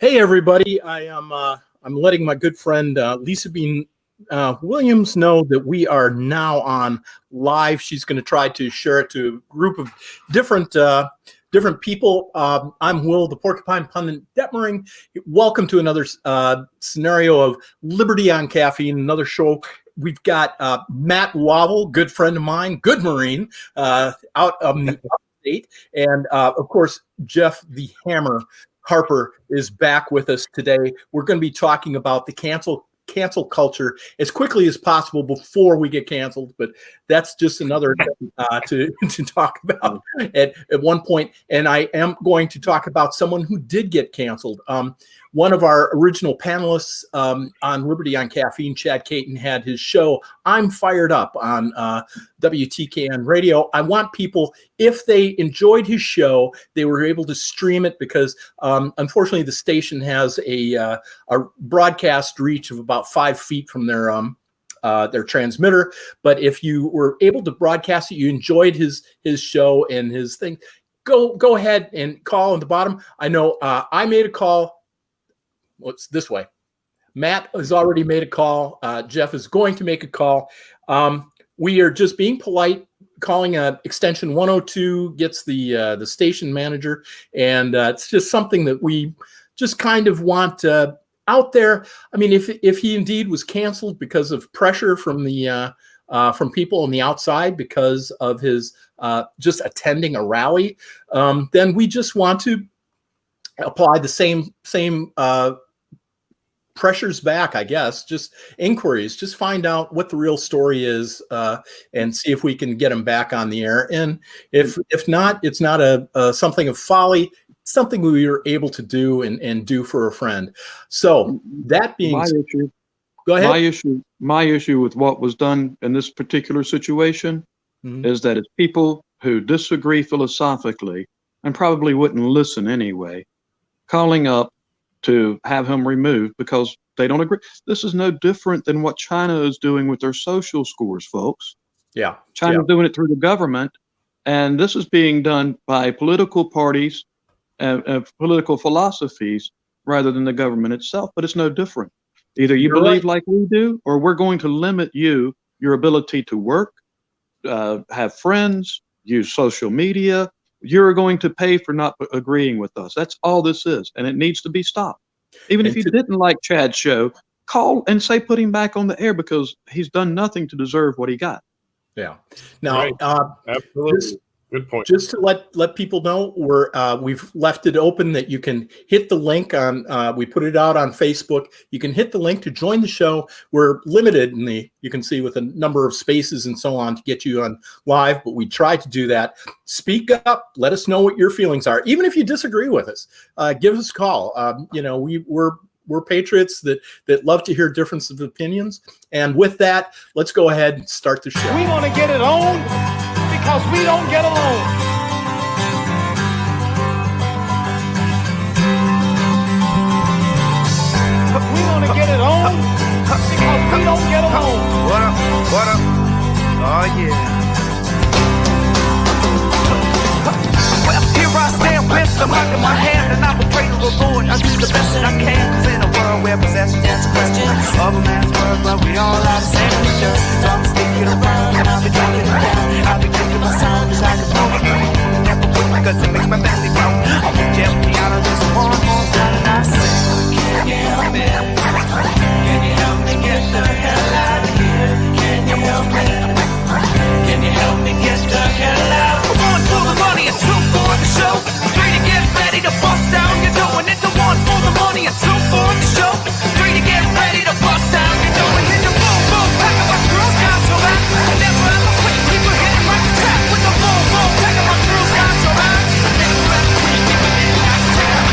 Hey everybody, I'm letting my good friend Lisa Bean Williams know that we are now on live. She's going to try to share it to a group of different people. I'm Will, the Porcupine Pundit Detmering. Welcome to another scenario of Liberty on Caffeine, another show. We've got Matt Wobble, good friend of mine, good Marine, out of the upstate, and of course Jeff the Hammer Harper is back with us today. We're going to be talking about the cancel culture as quickly as possible before we get canceled, but that's just another to talk about at one point. And I am going to talk about someone who did get canceled. One of our original panelists on Liberty on Caffeine, Chad Caton, had his show I'm Fired Up on WTKN radio. I want people, if they enjoyed his show, they were able to stream it because unfortunately the station has a broadcast reach of about 5 feet from their transmitter. But if you were able to broadcast it, you enjoyed his show and his thing, go ahead and call on the bottom. I know I made a call. Well, it's this way. Matt has already made a call. Jeff is going to make a call. We are just being polite, calling extension 102, gets the station manager, and it's just something that we just kind of want out there. I mean, if he indeed was canceled because of pressure from the from people on the outside because of his just attending a rally, then we just want to apply the same pressures back, I guess, just inquiries, just find out what the real story is and see if we can get him back on the air. And if not, it's not something of folly, something we were able to do and do for a friend. So that being go ahead. My issue with what was done in this particular situation is that it's people who disagree philosophically and probably wouldn't listen anyway, calling up to have him removed because they don't agree. This is no different than what China is doing with their social scores, folks. Yeah. China's doing it through the government, and this is being done by political parties and political philosophies rather than the government itself, but it's no different. Either you believe like we do, or we're going to limit your ability to work, have friends, use social media. You're going to pay for not agreeing with us. That's all this is, and it needs to be stopped. Even if you didn't like Chad's show, call and say put him back on the air because he's done nothing to deserve what he got. Yeah. Now, absolutely. Good point. Just to let people know, we've left it open that you can hit the link on. We put it out on Facebook. You can hit the link to join the show. We're limited in you can see with a number of spaces and so on to get you on live, but we try to do that. Speak up. Let us know what your feelings are, even if you disagree with us. Give us a call. We're patriots that love to hear difference of opinions. And with that, let's go ahead and start the show. We want to get it on because we don't get along. We want to get it on because we don't get along. What up? What up? Oh yeah. Well, here I stand with the mic in my hand, and I will pray to the Lord. I do the best that I can, 'cause in a world where possession is a question of a man's word, but we all are the same. So I'm sticking around and I'll be taking it down. I'll be taking my sound as I can pull it through. Never quit because it makes my family proud. I'll be me out of this one more time, and I say, can you help me? Can you help me get the hell out of here? Can you help me? Can you help me get the hell out? One for the money and two for the show. Three to get ready to bust down your door. And it's a one for the money and two for the show. Three to get ready to bust down your door. And then the boom, boom, pack of my screws got so back. I never ever quit, keep a hitting like a trap. With the boom, boom, pack of my screws got so back. I never ever quit, keep a hitting like a trap.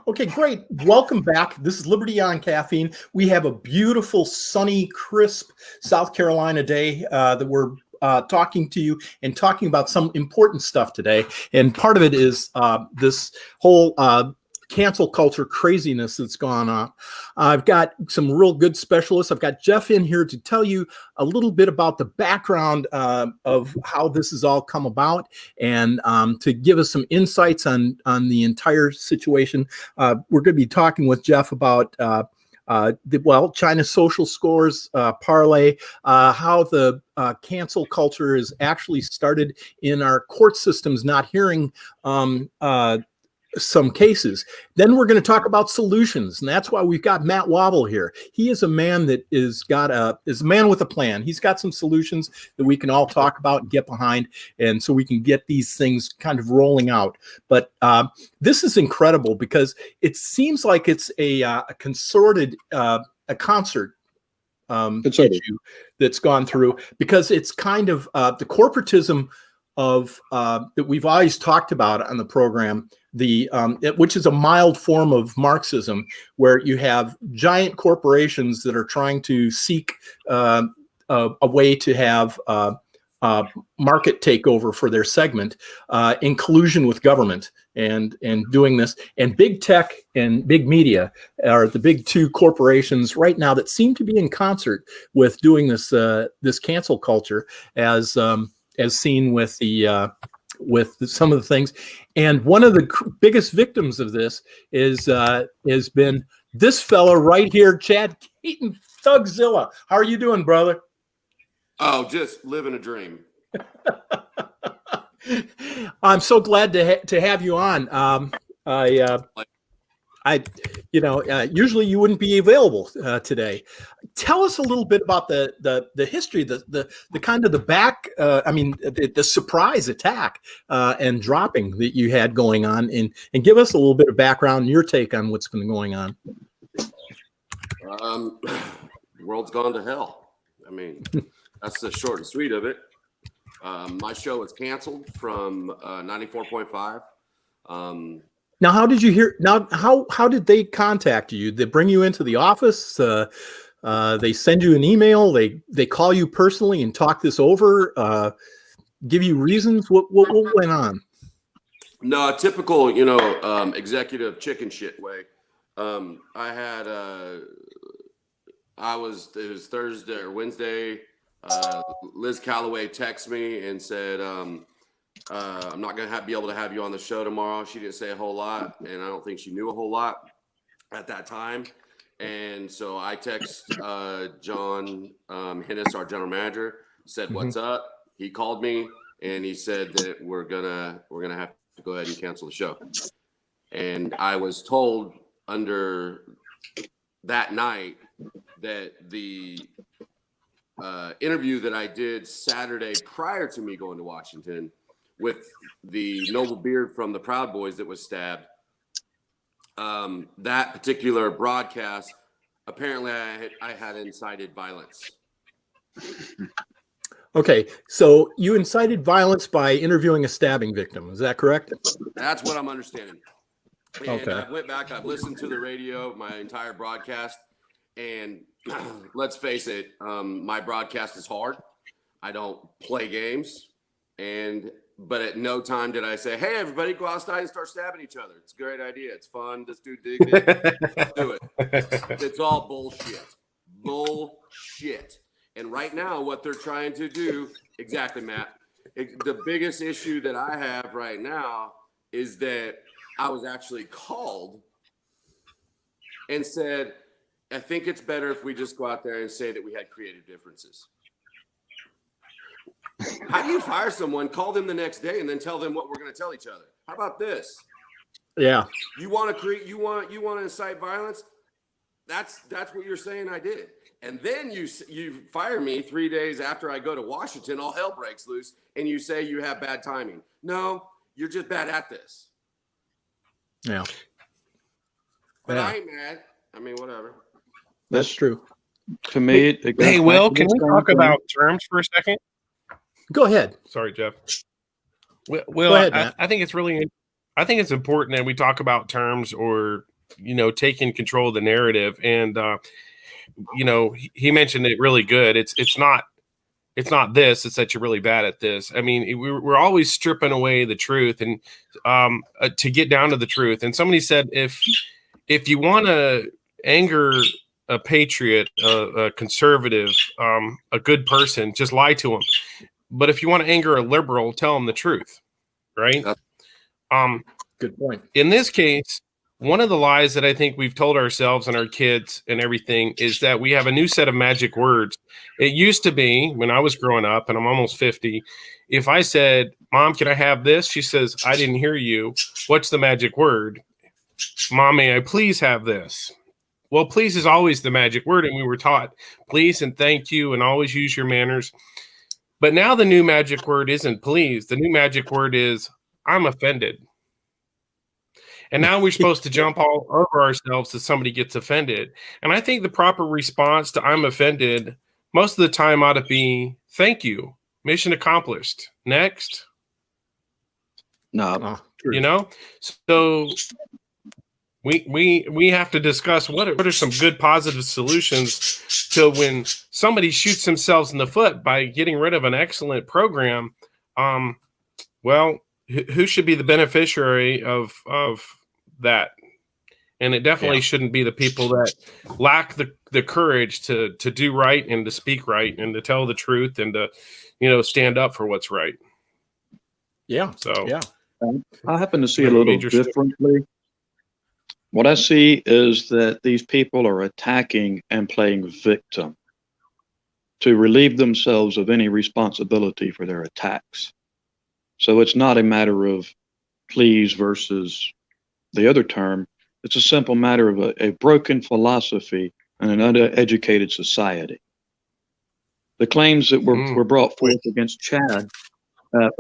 Okay, great. Welcome back. This is Liberty on Caffeine. We have a beautiful, sunny, crisp South Carolina day that we're talking to you and talking about some important stuff today. And part of it is this whole cancel culture craziness that's gone on. I've got some real good specialists. I've got Jeff in here to tell you a little bit about the background of how this has all come about, and to give us some insights on the entire situation. We're going to be talking with Jeff about China's social scores parlay, how the cancel culture is actually started in our court systems, not hearing some cases. Then we're going to talk about solutions, and that's why we've got Matt Waddle here. He is a man that is a man with a plan. He's got some solutions that we can all talk about and get behind, and so we can get these things kind of rolling out. But this is incredible because it seems like it's a concerted concert issue that's gone through, because it's kind of the corporatism of that we've always talked about on the program, which is a mild form of Marxism, where you have giant corporations that are trying to seek a way to have market takeover for their segment, in collusion with government, and doing this. And big tech and big media are the big two corporations right now that seem to be in concert with doing this this cancel culture, as seen with some of the things. And one of the biggest victims of this has been this fella right here, Chad Keaton, Thugzilla. How are you doing, brother? Oh, just living a dream. I'm so glad to have you on. Usually you wouldn't be available today. Tell us a little bit about the history, the kind of the surprise attack and dropping that you had going on, and give us a little bit of background and your take on what's been going on. The world's gone to hell. I mean, that's the short and sweet of it. My show was canceled from 94.5. Now, how did you hear? Now, how did they contact you? They bring you into the office? They send you an email? They call you personally and talk this over? Give you reasons? What went on? No, typical, executive chicken shit way. It was Thursday or Wednesday. Liz Calloway texted me and said, I'm not going to be able to have you on the show tomorrow. She didn't say a whole lot, and I don't think she knew a whole lot at that time. And so I text John Hennis, our general manager, said, "What's up?" He called me and he said that we're gonna have to go ahead and cancel the show. And I was told under that night that the interview that I did Saturday prior to me going to Washington with the noble beard from the Proud Boys that was stabbed, that particular broadcast, apparently I had incited violence. Okay, so you incited violence by interviewing a stabbing victim. Is that correct? That's what I'm understanding. And Okay. I went back, I've listened to the radio, my entire broadcast, and let's face it, my broadcast is hard. I don't play games, but at no time did I say, "Hey, everybody, go outside and start stabbing each other. It's a great idea. It's fun. Let's do dignity. Let's do it." It's all bullshit. Bullshit. And right now, what they're trying to do, exactly, Matt, the biggest issue that I have right now is that I was actually called and said, "I think it's better if we just go out there and say that we had creative differences." How do you fire someone, call them the next day, and then tell them what we're going to tell each other? How about this? Yeah. You want to create? You want to incite violence? That's what you're saying I did. And then you fire me 3 days after I go to Washington. All hell breaks loose, and you say you have bad timing. No, you're just bad at this. Yeah. But I ain't mad. I mean, whatever. That's true. To me, Hey, Will, can we talk about terms for a second? Go ahead. Sorry, Jeff. Go Will, ahead, Matt. I think it's important that we talk about terms, or taking control of the narrative. And he mentioned it really good. It's not it's not this, it's that you're really bad at this. I mean, we're always stripping away the truth and to get down to the truth. And somebody said, if you want to anger a patriot, a conservative, a good person, just lie to them. But if you want to anger a liberal, tell them the truth, right? Good point. In this case, one of the lies that I think we've told ourselves and our kids and everything is that we have a new set of magic words. It used to be when I was growing up, and I'm almost 50, if I said, Mom, can I have this? She says, I didn't hear you. What's the magic word? Mom, may I please have this? Well, please is always the magic word. And we were taught please and thank you and always use your manners. But now the new magic word isn't please. The new magic word is I'm offended. And now we're supposed to jump all over ourselves if somebody gets offended. And I think the proper response to I'm offended most of the time ought to be thank you. Mission accomplished. Next. No. You know? So we have to discuss what are some good positive solutions to when somebody shoots themselves in the foot by getting rid of an excellent program. Well, who should be the beneficiary of that? And it definitely shouldn't be the people that lack the courage to do right and to speak right and to tell the truth and to, stand up for what's right. Yeah. So yeah. I happen to see it a little differently. What I see is that these people are attacking and playing victim to relieve themselves of any responsibility for their attacks. So it's not a matter of please versus the other term. It's a simple matter of a broken philosophy and an uneducated society. The claims that were brought forth against Chad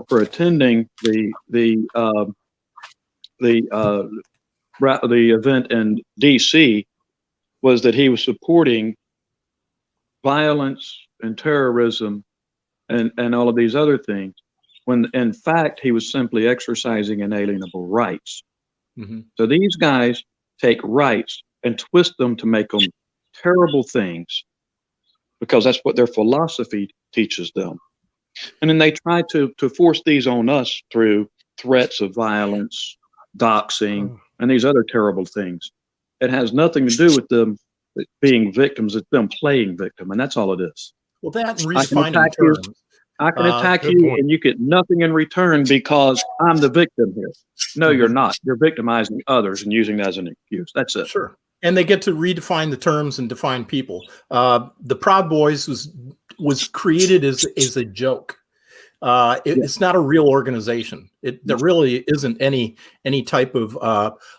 for attending the event in D.C. was that he was supporting violence and terrorism and all of these other things, when in fact he was simply exercising inalienable rights. Mm-hmm. So these guys take rights and twist them to make them terrible things because that's what their philosophy teaches them. And then they try to force these on us through threats of violence, doxing, and these other terrible things. It has nothing to do with them being victims. It's them playing victim, and that's all it is. Well, that and I can redefining attack you, terms. I can attack good you point. and you get nothing in return because I'm the victim here. No, you're not. You're victimizing others and using that as an excuse. That's it. Sure. And they get to redefine the terms and define people. The Proud Boys was created as a joke. It's not a real organization. There really isn't any type of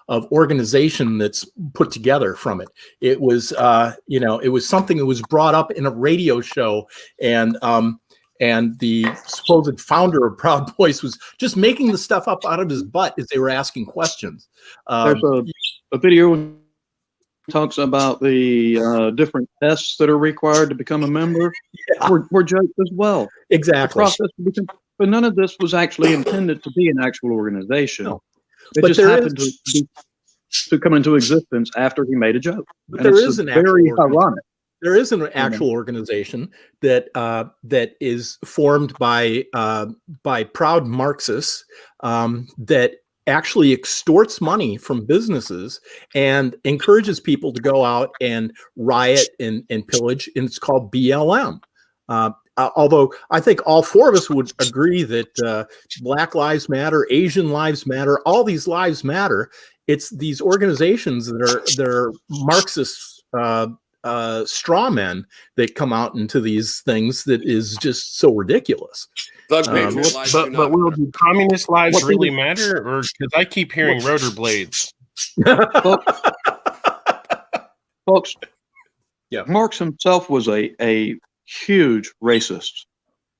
organization that's put together from it. It was it was something that was brought up in a radio show, and the supposed founder of Proud Boys was just making the stuff up out of his butt as they were asking questions. There's a video talks about the different tests that are required to become a member. Were jokes as well. Exactly. But none of this was actually intended to be an actual organization. No. It But just happened to come into existence after he made a joke. But And there it's is an very actual ironic. There is an actual organization that is formed by proud Marxists that actually extorts money from businesses and encourages people to go out and riot and pillage, and it's called BLM. Although I think all four of us would agree that Black Lives Matter, Asian Lives Matter, all these lives matter. It's these organizations that are Marxist straw men that come out into these things that is just so ridiculous. Thug patriot lives do But not will matter. the communist lives really matter? Or because I keep hearing rotor blades. Folks, Yeah. Marx himself was a huge racist.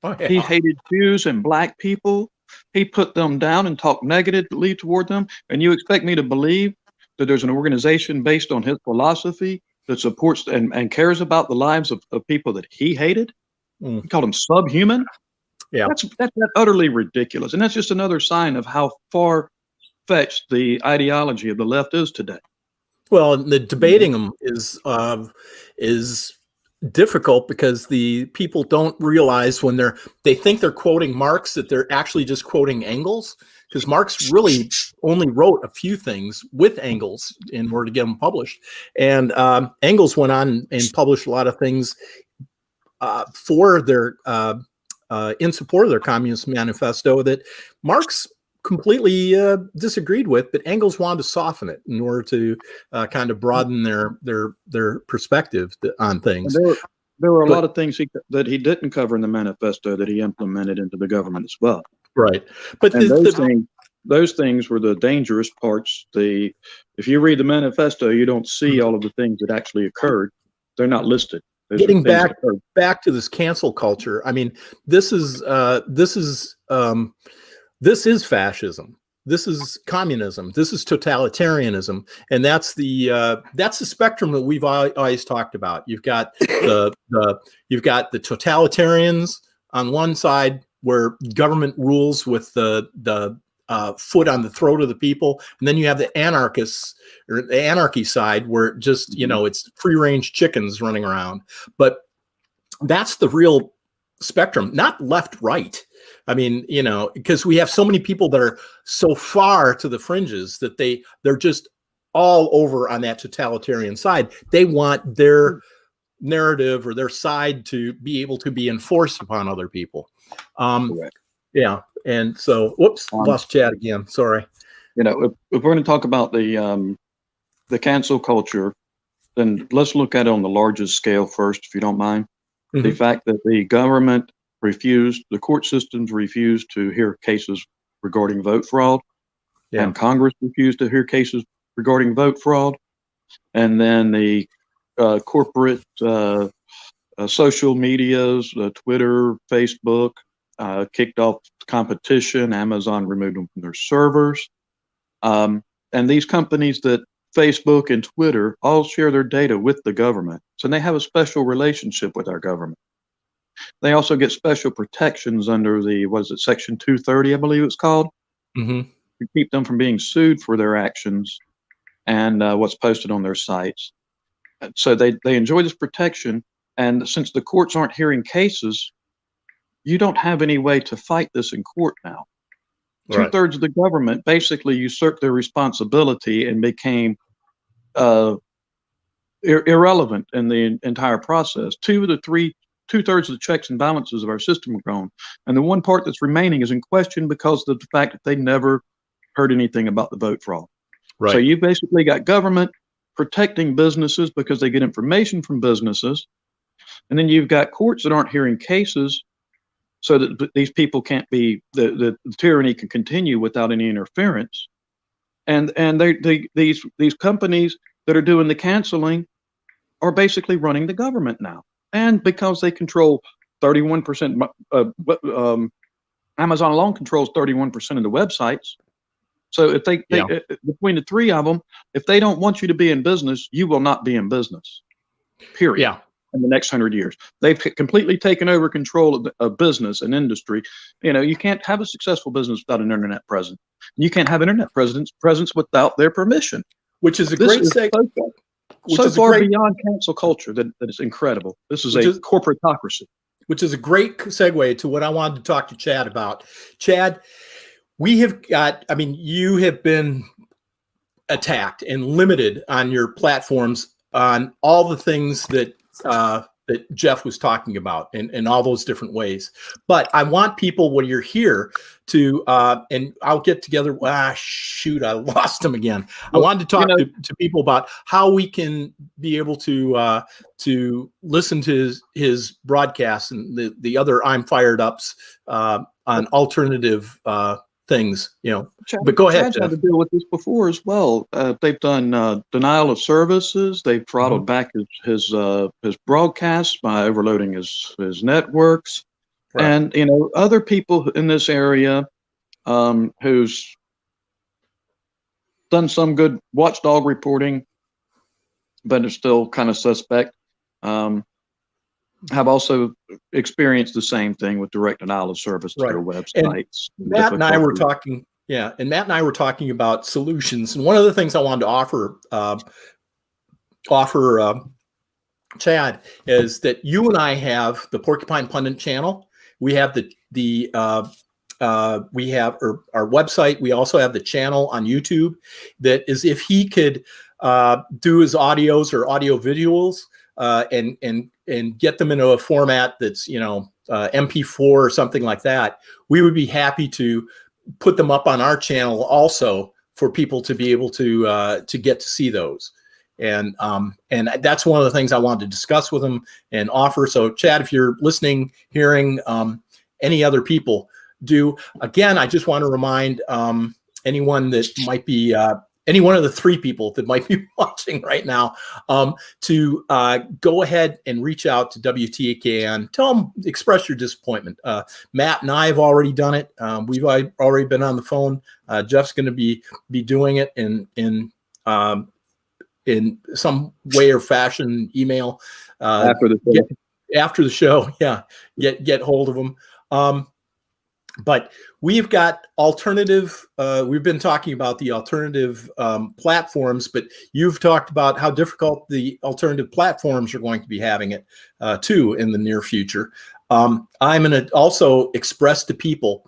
Oh, yeah. He hated Jews and black people. He put them down and talked negatively toward them. And you expect me to believe that there's an organization based on his philosophy that supports and cares about the lives of people that he hated? He called them subhuman. Yeah. That's utterly ridiculous. And that's just another sign of how far-fetched the ideology of the left is today. Well, the debating them is difficult because the people don't realize when they think they're quoting Marx that they're actually just quoting Engels, because Marx really only wrote a few things with Engels in order to get them published. And Engels went on and published a lot of things for their in support of their Communist Manifesto that Marx completely disagreed with, but Engels wanted to soften it in order to kind of broaden their perspective on things. And there were a lot of things that he didn't cover in the manifesto that he implemented into the government as well. Right, but and those things were the dangerous parts. If you read the manifesto, you don't see all of the things that actually occurred. They're not listed. Those getting back to this cancel culture. I mean, this is fascism. This is communism. This is totalitarianism, and that's the spectrum that we've always talked about. You've got the totalitarians on one side, where government rules with the foot on the throat of the people, and then you have the anarchists or the anarchy side, where just it's free range chickens running around. But that's the real spectrum, not left right. I mean, because we have so many people that are so far to the fringes that they're just all over on that totalitarian side. They want their narrative or their side to be able to be enforced upon other people. Yeah. And so, whoops, lost Chad again. Sorry. If we're going to talk about the cancel culture, then let's look at it on the largest scale first, if you don't mind. Mm-hmm. The fact that the government the court systems refused to hear cases regarding vote fraud, and Congress refused to hear cases regarding vote fraud, and then the corporate social medias, Twitter, Facebook, kicked off competition. Amazon removed them from their servers. And these companies that Facebook and Twitter all share their data with the government. So they have a special relationship with our government. They also get special protections under Section 230, I believe it's called, to keep them from being sued for their actions and what's posted on their sites. So they enjoy this protection. And since the courts aren't hearing cases, you don't have any way to fight this in court now. Right. 2/3 of the government basically usurped their responsibility and became irrelevant in the entire process. 2/3 of the checks and balances of our system are gone. And the one part that's remaining is in question because of the fact that they never heard anything about the vote fraud. Right. So you basically got government protecting businesses because they get information from businesses. And then you've got courts that aren't hearing cases so that these people can't be, the tyranny can continue without any interference. And these companies that are doing the canceling are basically running the government now. And because they control 31%, Amazon alone controls 31% of the websites. So if they between the three of them, if they don't want you to be in business, you will not be in business. Period. Yeah. In the next 100 years, they've completely taken over control of business and industry. You can't have a successful business without an internet presence. You can't have internet presence without their permission. Which is a great segue. So far beyond cancel culture that it's incredible. This is a corporatocracy. Which is a great segue to what I wanted to talk to Chad about. Chad, you have been attacked and limited on your platforms on all the things that Jeff was talking about in all those different ways. But I want people, when you're here, to and I'll get together. Shoot, I lost him again. Well, I wanted to talk to people about how we can be able to listen to his broadcasts and the other I'm Fired Ups on alternative things, but go ahead. Chad's had to deal with this before as well. They've done denial of services. They've throttled back his broadcasts by overloading his networks, right. And other people in this area who's done some good watchdog reporting, but are still kind of suspect. Have also experienced the same thing with direct denial of service to their websites. And Matt and I were talking, about solutions. And one of the things I wanted to offer Chad, is that you and I have the Porcupine Pundit channel. We have we have our website. We also have the channel on YouTube. That is, if he could do his audios or audio visuals and get them into a format that's MP4 or something like that, we would be happy to put them up on our channel also for people to be able to get to see those. And that's one of the things I wanted to discuss with him and offer. So Chad, if you're listening, hearing any other people do, again, I just want to remind anyone that might be any one of the three people that might be watching right now to go ahead and reach out to WTKN. Tell them, express your disappointment. Matt and I have already done it. We've already been on the phone. Jeff's going to be doing it in some way or fashion, email After the show. after the show. Yeah, get hold of them. But we've got alternative. We've been talking about the alternative platforms, but you've talked about how difficult the alternative platforms are going to be having it too in the near future. I'm going to also express to people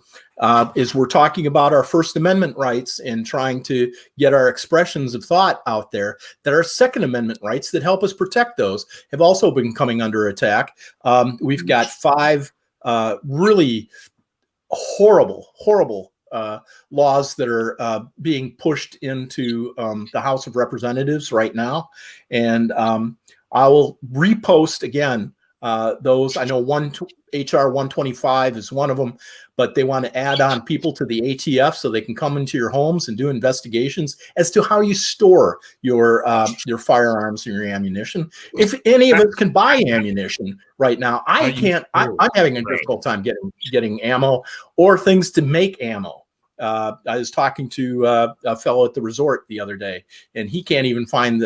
is we're talking about our First Amendment rights and trying to get our expressions of thought out there, that our Second Amendment rights that help us protect those have also been coming under attack. We've got 5 really horrible laws that are being pushed into the House of Representatives right now. And I will repost again those. I know HR 125 is one of them, but they want to add on people to the ATF so they can come into your homes and do investigations as to how you store your firearms and your ammunition. If any of us can buy ammunition right now, I can't. I'm having a difficult time getting ammo or things to make ammo. I was talking to a fellow at the resort the other day, and he can't even find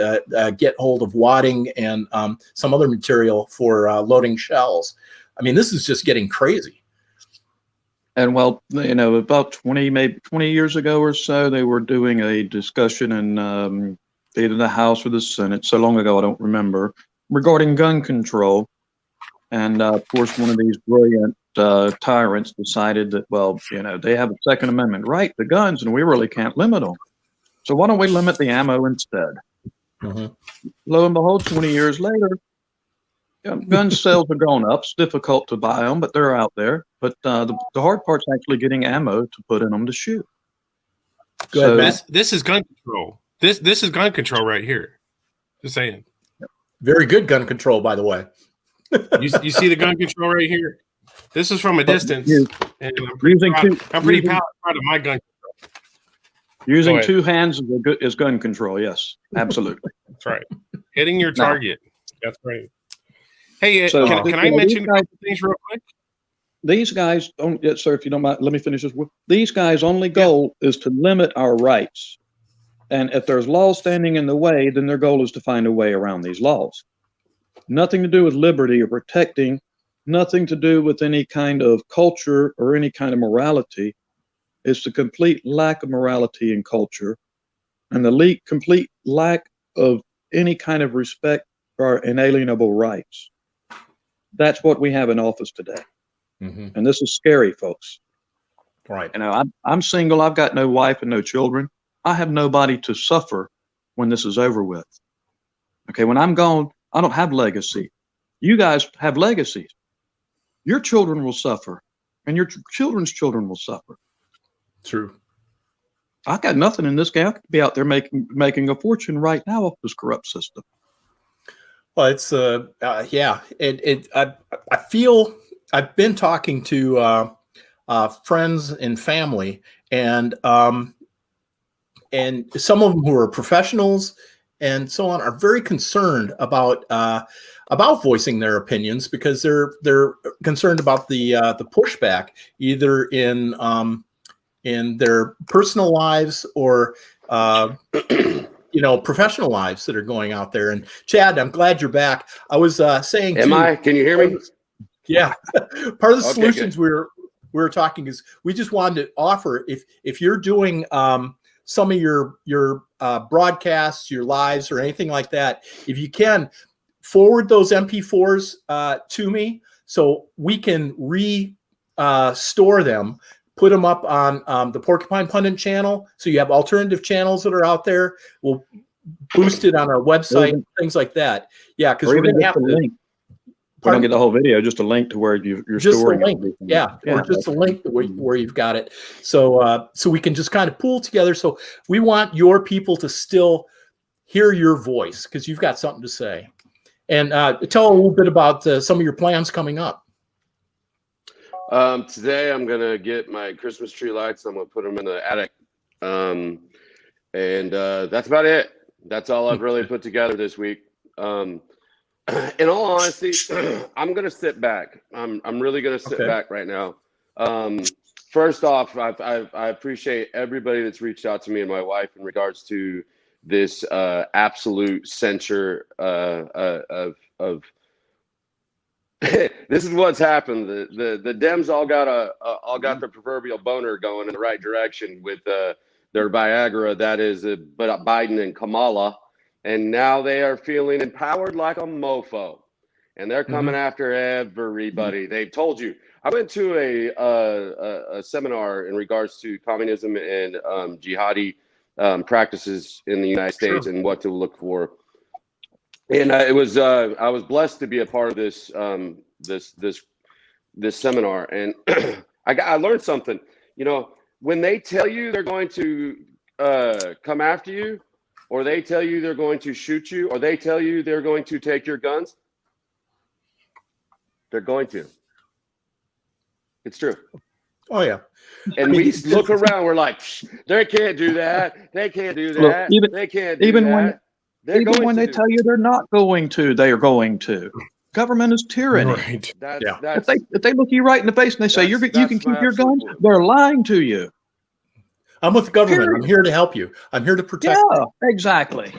get hold of wadding and some other material for loading shells. I mean, this is just getting crazy. And well, about 20 years ago or so, they were doing a discussion in either the House or the Senate, so long ago I don't remember, regarding gun control. And of course, one of these brilliant tyrants decided that, well, they have a Second Amendment right to guns, and we really can't limit them. So why don't we limit the ammo instead? Mm-hmm. Lo and behold, 20 years later, gun sales have gone up. It's difficult to buy them, but they're out there. But the hard part's actually getting ammo to put in them to shoot. Go ahead, Matt. This is gun control. This is gun control right here. Just saying. Very good gun control, by the way. You see the gun control right here? This is from a distance, and I'm pretty proud of my gun control. Using 2 hands is gun control. Yes, absolutely. That's right. Hitting your target. That's right. Hey, can I mention a couple things real quick? These guys, sir, if you don't mind, let me finish this. These guys' only goal is to limit our rights. And if there's laws standing in the way, then their goal is to find a way around these laws. Nothing to do with liberty or protecting, nothing to do with any kind of culture or any kind of morality. It's the complete lack of morality and culture, and the complete lack of any kind of respect for our inalienable rights. That's what we have in office today. Mm-hmm. And this is scary, folks. Right. I'm single. I've got no wife and no children. I have nobody to suffer when this is over with. Okay, when I'm gone, I don't have legacy. You guys have legacies. Your children will suffer, and your children's children will suffer. True. I got nothing in this game. I could be out there making a fortune right now off this corrupt system. Well, it's yeah. I feel I've been talking to friends and family, and some of them who are professionals and so on are very concerned about voicing their opinions because they're concerned about the pushback either in their personal lives or professional lives that are going out there. And Chad, I'm glad you're back. I was saying, Can you hear me? Yeah, part of the solutions good. we were talking is we just wanted to offer if you're doing some of your broadcasts, your lives, or anything like that, if you can forward those MP4s to me so we can store them, put them up on the Porcupine Pundit channel. So you have alternative channels that are out there. We'll boost it on our website, things like that. Yeah, because we're going to have to link. We don't get the whole video, just a link to where you're just storing a link. everything. Yeah, or just a link where you've got it. So so we can just kind of pool together. So we want your people to still hear your voice because you've got something to say. And tell a little bit about some of your plans coming up. Today I'm gonna get my Christmas tree lights. I'm gonna put them in the attic, and that's about it. That's all I've really put together this week. In all honesty, I'm gonna sit back. I'm really gonna sit back right now. First off, I appreciate everybody that's reached out to me and my wife in regards to this absolute censure of this is what's happened. The Dems all got the proverbial boner going in the right direction with their Viagra. That is Biden and Kamala. And now they are feeling empowered like a mofo, and they're coming after everybody. They've told you. I went to a seminar in regards to communism and jihadi practices in the United States and what to look for. And I was blessed to be a part of this this seminar, and I learned something. You know, when they tell you they're going to come after you, or they tell you they're going to shoot you, or they tell you they're going to take your guns, they're going to. It's true. Oh, yeah. And we look around, we're like, they can't do that. They can't do that. Look, they can't do even that. Even when they tell you they're not going to, they are going to. Government is tyranny. Right. If they look you right in the face and they say you can keep your guns, they're lying to you. I'm with the government. I'm here to help you. I'm here to protect you. Yeah, exactly.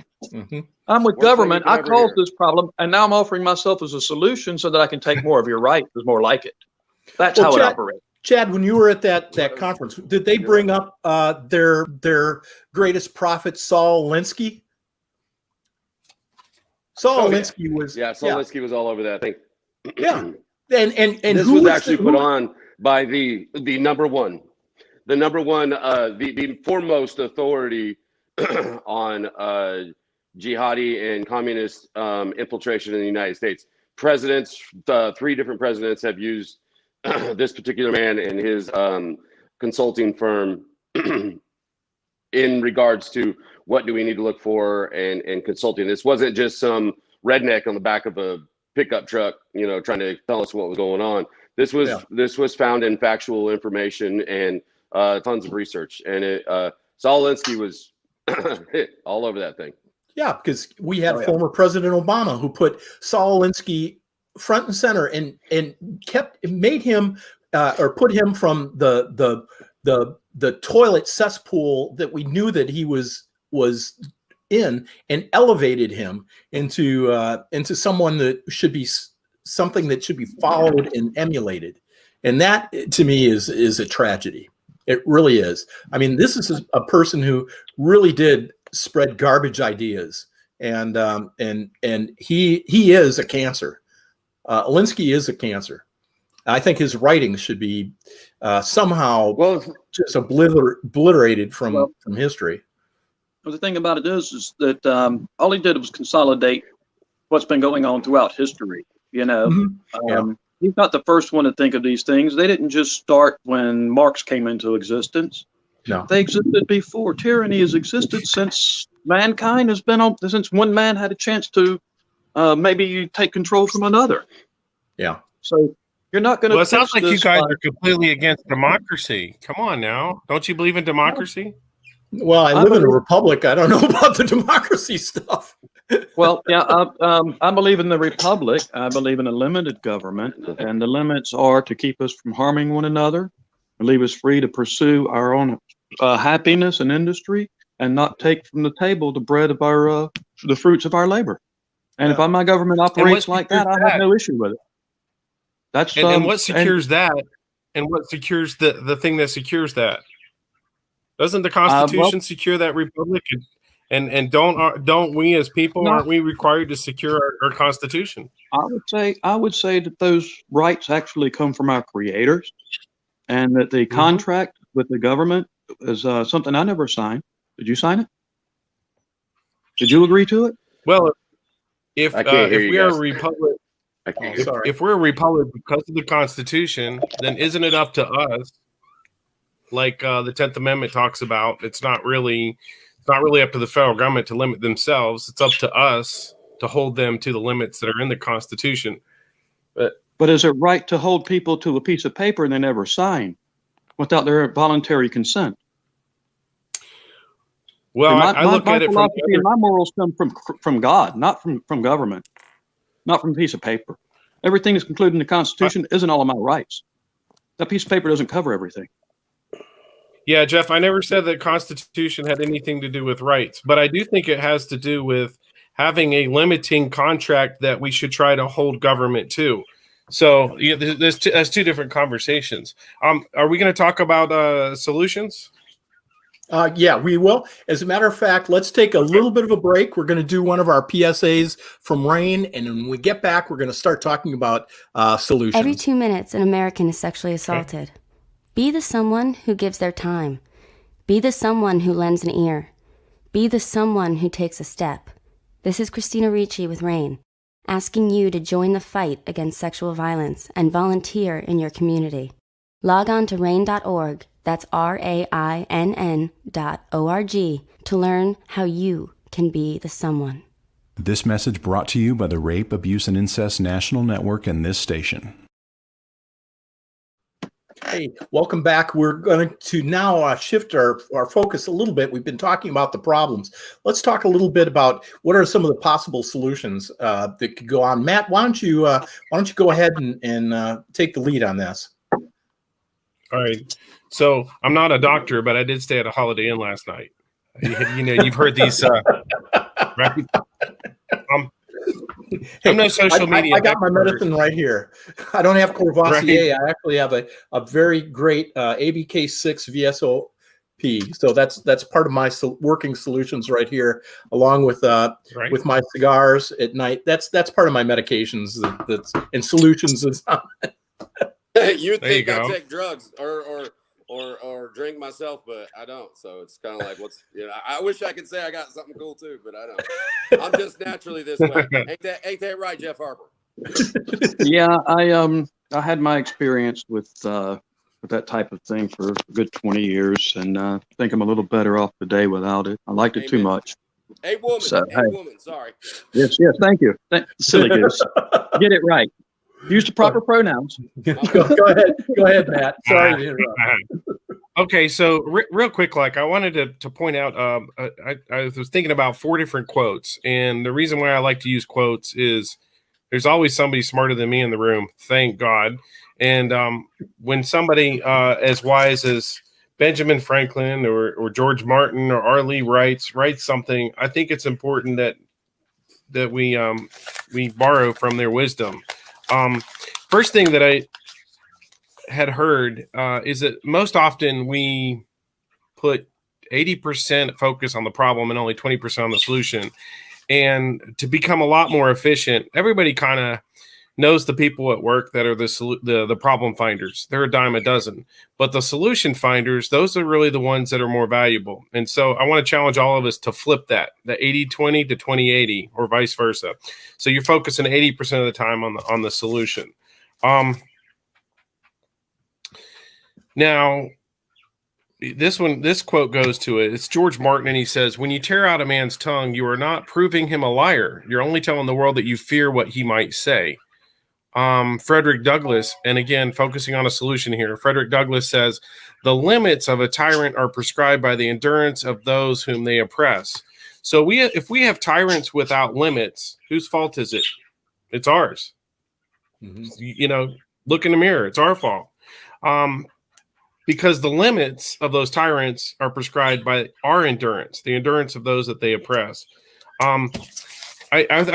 I'm with government. I caused this problem, and now I'm offering myself as a solution so that I can take more of your rights. Is more like it. That's how it operates. Chad, when you were at that conference, did they bring up their greatest prophet, Saul Alinsky? Saul Alinsky was Alinsky was all over that thing. Yeah, and this was actually put on by the number one, the foremost authority on jihadi and communist infiltration in the United States. Presidents, 3 different presidents have used this particular man and his consulting firm in regards to what do we need to look for and consulting. This wasn't just some redneck on the back of a pickup truck, trying to tell us what was going on. This was found in factual information and tons of research. And Saul Alinsky was all over that thing. Yeah, because we had former President Obama who put Saul Alinsky front and center and made him or put him from the toilet cesspool that we knew that he was in, and elevated him into someone that should be something that should be followed and emulated. And that, to me, is a tragedy. It really is. I mean, this is a person who really did spread garbage ideas, and he is a cancer. Alinsky is a cancer. I think his writings should be somehow just obliterated from history. Well, the thing about it is that all he did was consolidate what's been going on throughout history. He's not the first one to think of these things. They didn't just start when Marx came into existence. No, they existed before. Tyranny has existed since mankind has been on. Since one man had a chance to maybe take control from another. Yeah. So you're not going to. Well, it sounds like you guys are completely against democracy. Come on now, don't you believe in democracy? Well, I live in a republic. I don't know about the democracy stuff. Well, yeah, I believe in the republic. I believe in a limited government, and the limits are to keep us from harming one another, leave us free to pursue our own happiness and industry, and not take from the table the bread of our the fruits of our labor. And if my government operates like that, I have no issue with it. That's and what secures that, and what secures the thing that secures that? Doesn't the Constitution secure that republic And don't we as people, No. aren't we required to secure our Constitution? I would say that those rights actually come from our creators, and that the contract with the government is something I never signed. Did you sign it? Did you agree to it? Well, if I can't hear if you we are a guys. republic, I can't. if we're a republic because of the Constitution, then isn't it up to us? Like the 10th Amendment talks about, it's not really up to the federal government to limit themselves. It's up to us to hold them to the limits that are in the Constitution. But is it right to hold people to a piece of paper they never sign without their voluntary consent? Well, my, I look at it from philosophy and my morals come from God, not from government, not from a piece of paper. Everything that's included in the Constitution isn't all of my rights. That piece of paper doesn't cover everything. Yeah, Jeff, I never said that Constitution had anything to do with rights, but I do think it has to do with having a limiting contract that we should try to hold government to. So there's two different conversations. Are we going to talk about solutions? Yeah, we will. As a matter of fact, let's take a little bit of a break. We're going to do one of our PSAs from Rain, and when we get back, we're going to start talking about solutions. Every 2 minutes, an American is sexually assaulted. Okay. Be the someone who gives their time. Be the someone who lends an ear. Be the someone who takes a step. This is Christina Ricci with RAIN, asking you to join the fight against sexual violence and volunteer in your community. Log on to rain.org, that's RAINN.org, to learn how you can be the someone. This message brought to you by the Rape, Abuse, and Incest National Network and this station. Hey, welcome back. We're going to now shift our focus a little bit. We've been talking about the problems. Let's talk a little bit about what are some of the possible solutions that could go on. Matt, why don't you go ahead and take the lead on this? All right. So I'm not a doctor, but I did stay at a Holiday Inn last night. You know, you've heard these, right? I'm no social media. I got my medicine right here. I don't have Courvoisier. Right. I actually have a very great ABK6 VSOP. So that's part of my working solutions right here, along with with my cigars at night. That's part of my medications that's and solutions. You think I take drugs or drink myself, but I don't. So it's kind of like, I wish I could say I got something cool too, but I don't. I'm just naturally this way. Ain't that right, Jeff Harper? Yeah, I had my experience with that type of thing for a good 20 years, and I think I'm a little better off today without it. I liked it too much. A woman, woman. Sorry. Yes, thank you. Silly goose. Get it right. Use the proper pronouns. Go ahead, Matt. Sorry to interrupt. Okay, so real quick, I wanted to point out, I was thinking about 4 different quotes, and the reason why I like to use quotes is there's always somebody smarter than me in the room, thank God. And when somebody as wise as Benjamin Franklin or George Martin or R. Lee writes something, I think it's important that we borrow from their wisdom. First thing that I had heard is that most often we put 80% focus on the problem and only 20% on the solution. And to become a lot more efficient, everybody kind of knows the people at work that are the problem finders. They're a dime a dozen. But the solution finders, those are really the ones that are more valuable. And so I want to challenge all of us to flip that, the 80-20 to 20-80 or vice versa. So you're focusing 80% of the time on the solution. Now, this quote goes to it. It's George Martin, and he says, "When you tear out a man's tongue, you are not proving him a liar. You're only telling the world that you fear what he might say." Frederick Douglass, and again, focusing on a solution here, Frederick Douglass says, "The limits of a tyrant are prescribed by the endurance of those whom they oppress." So if we have tyrants without limits, whose fault is it? It's ours. Mm-hmm. Look in the mirror. It's our fault. Because the limits of those tyrants are prescribed by our endurance, the endurance of those that they oppress. I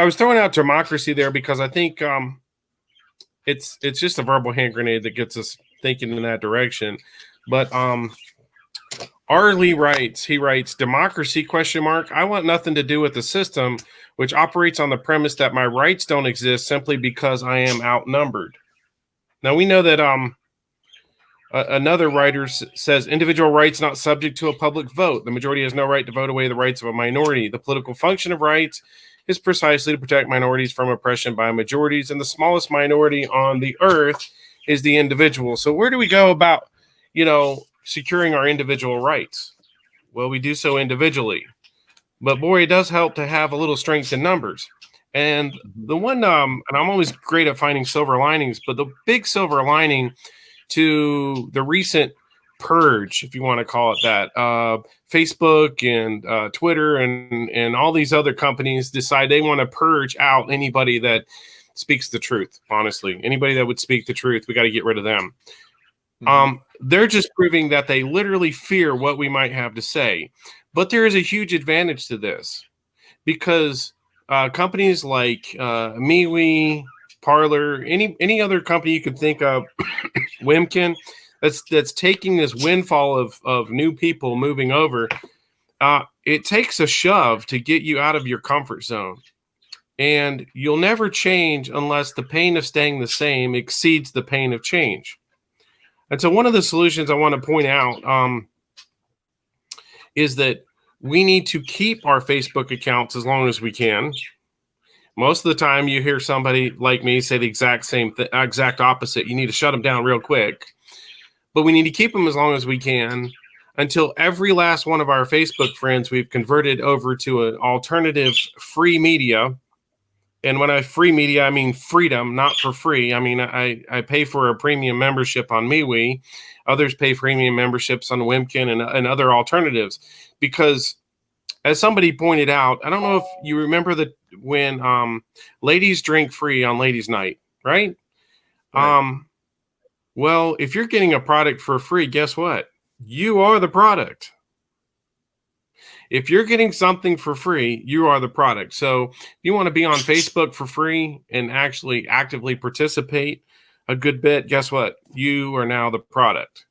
was throwing out democracy there because I think it's just a verbal hand grenade that gets us thinking in that direction. But R. Lee writes, democracy, ? I want nothing to do with the system, which operates on the premise that my rights don't exist simply because I am outnumbered. Now, we know that another writer says individual rights not subject to a public vote. The majority has no right to vote away the rights of a minority. The political function of rights is precisely to protect minorities from oppression by majorities, and the smallest minority on the earth is the individual. So where do we go about, securing our individual rights? Well, we do so individually, but boy, it does help to have a little strength in numbers. And the one, and I'm always great at finding silver linings, but the big silver lining to the recent purge, if you want to call it that, Facebook and Twitter and all these other companies decide they want to purge out anybody that speaks the truth. Honestly, anybody that would speak the truth, we got to get rid of them. They're just proving that they literally fear what we might have to say. But there is a huge advantage to this because companies like MeWe, Parler, any other company you could think of, Wimkin, that's taking this windfall of new people moving over. It takes a shove to get you out of your comfort zone. And you'll never change unless the pain of staying the same exceeds the pain of change. And so one of the solutions I want to point out is that we need to keep our Facebook accounts as long as we can. Most of the time you hear somebody like me say the exact opposite. You need to shut them down real quick. But we need to keep them as long as we can until every last one of our Facebook friends we've converted over to an alternative free media. And when I free media, I mean freedom, not for free. I mean, I pay for a premium membership on MeWe. Others pay premium memberships on Wimkin and other alternatives. Because as somebody pointed out, I don't know if you remember that when ladies drink free on ladies' night, right? Well, if you're getting a product for free, guess what? You are the product. If you're getting something for free, you are the product. So if you want to be on Facebook for free and actually actively participate a good bit, guess what? You are now the product.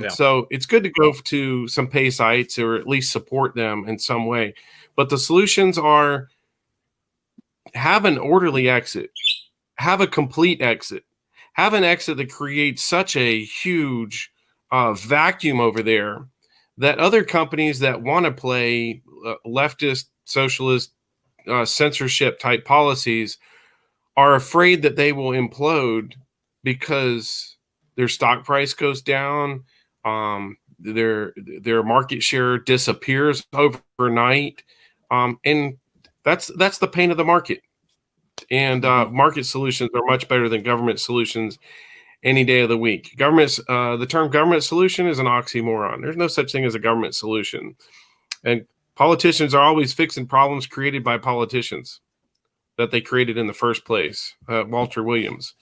So it's good to go to some pay sites or at least support them in some way. But the solutions are have an orderly exit, have a complete exit, have an exit that creates such a huge vacuum over there that other companies that want to play leftist, socialist, censorship type policies are afraid that they will implode because their stock price goes down, their market share disappears overnight, and that's the pain of the market. And market solutions are much better than government solutions any day of the week. The term government solution is an oxymoron. There's no such thing as a government solution. And politicians are always fixing problems created by politicians that they created in the first place. Walter Williams.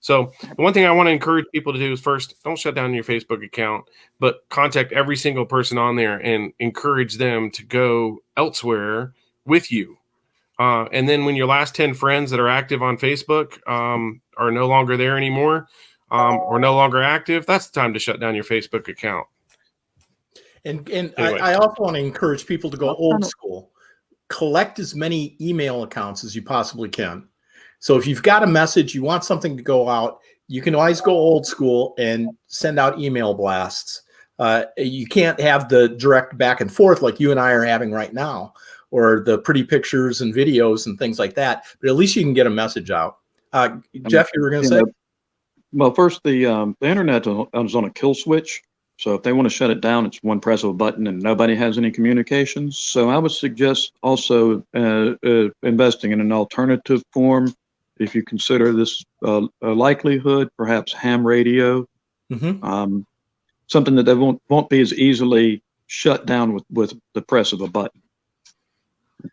So the one thing I want to encourage people to do is first, don't shut down your Facebook account, but contact every single person on there and encourage them to go elsewhere with you. And then when your last 10 friends that are active on Facebook are no longer there anymore, or no longer active, that's the time to shut down your Facebook account. And Anyway. I also want to encourage people to go old school. Collect as many email accounts as you possibly can. So if you've got a message, you want something to go out, you can always go old school and send out email blasts. You can't have the direct back and forth like you and I are having right now, or the pretty pictures and videos and things like that. But at least you can get a message out. Jeff, you were going to say? Well, first, the internet is on a kill switch. So if they want to shut it down, it's one press of a button and nobody has any communications. So I would suggest also investing in an alternative form. If you consider this a likelihood, perhaps ham radio, something that they won't be as easily shut down with the press of a button.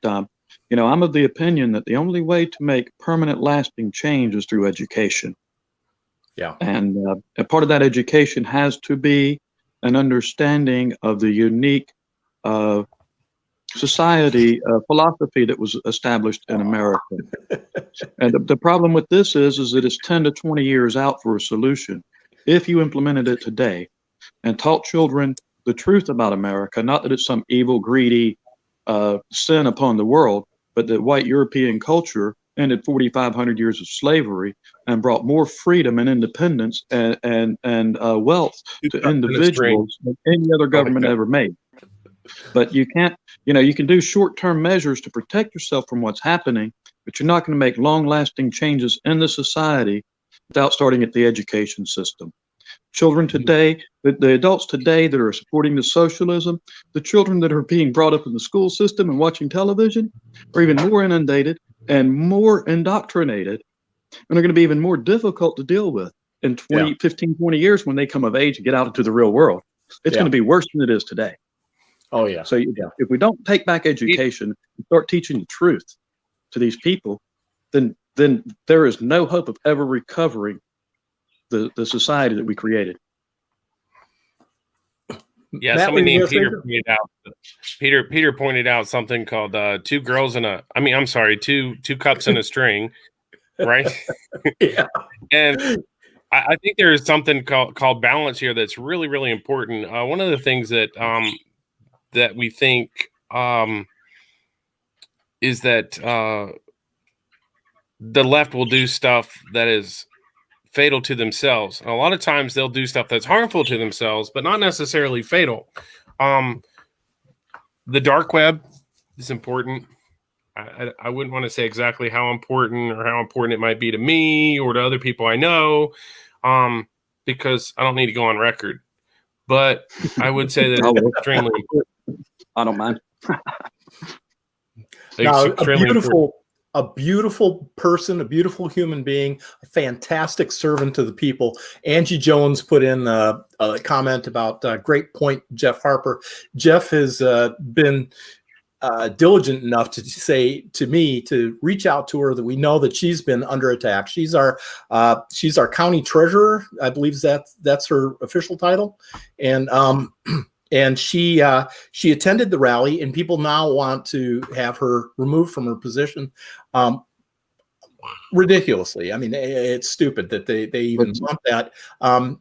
But, I'm of the opinion that the only way to make permanent lasting change is through education. Yeah. And a part of that education has to be an understanding of the unique society philosophy that was established in America. And the problem with this is that it's 10 to 20 years out for a solution. If you implemented it today and taught children the truth about America, not that it's some evil, greedy sin upon the world, but that white European culture ended 4,500 years of slavery and brought more freedom and independence and wealth to individuals than any other government ever made. But you can't, you can do short-term measures to protect yourself from what's happening, but you're not going to make long-lasting changes in the society without starting at the education system. Children today, the adults today that are supporting the socialism, the children that are being brought up in the school system and watching television are even more inundated and more indoctrinated, and are going to be even more difficult to deal with in 15, 20 years when they come of age and get out into the real world. It's going to be worse than it is today. Oh, yeah. So if we don't take back education and start teaching the truth to these people, then there is no hope of ever recovering the society that we created. Yeah, Matt, somebody named Peter pointed out. Peter pointed out something called two cups in a string, right? Yeah. And I think there is something called balance here that's really, really important. One of the things that that we think is that the left will do stuff that is fatal to themselves. And a lot of times they'll do stuff that's harmful to themselves, but not necessarily fatal. The dark web is important. I wouldn't want to say exactly how important it might be to me or to other people I know, because I don't need to go on record. But I would say that it's extremely important. I don't mind. Now, a beautiful person, a beautiful human being, a fantastic servant to the people. Angie Jones put in a comment about great point, Jeff Harper. Jeff has been diligent enough to say to me to reach out to her, that we know that she's been under attack. She's our county treasurer, I believe that's her official title, and she attended the rally, and people now want to have her removed from her position. Ridiculously. I mean, it's stupid that they even want that.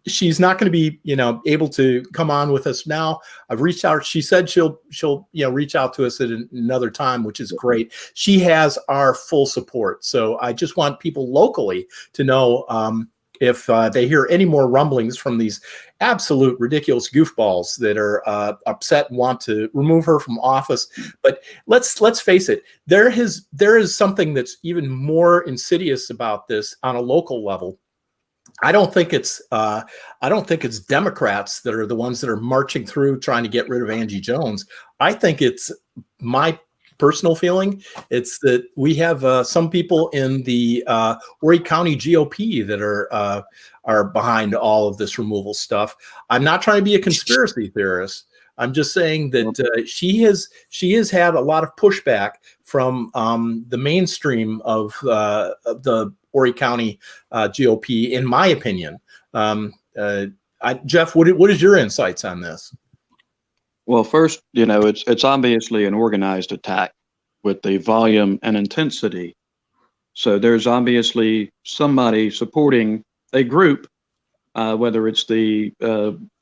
She's not going to be, able to come on with us now. I've reached out. She said she'll reach out to us at another time, which is great. She has our full support. So I just want people locally to know, if they hear any more rumblings from these absolute ridiculous goofballs that are upset and want to remove her from office. But let's face it, there is something that's even more insidious about this on a local level. I don't think it's Democrats that are the ones that are marching through trying to get rid of Angie Jones. I think it's my personal feeling. It's that we have some people in the Horry County GOP that are behind all of this removal stuff. I'm not trying to be a conspiracy theorist. I'm just saying that she has had a lot of pushback from the mainstream of the Horry County GOP, in my opinion. Jeff, what is your insights on this? Well, first, it's obviously an organized attack with the volume and intensity. So there's obviously somebody supporting a group, whether it's the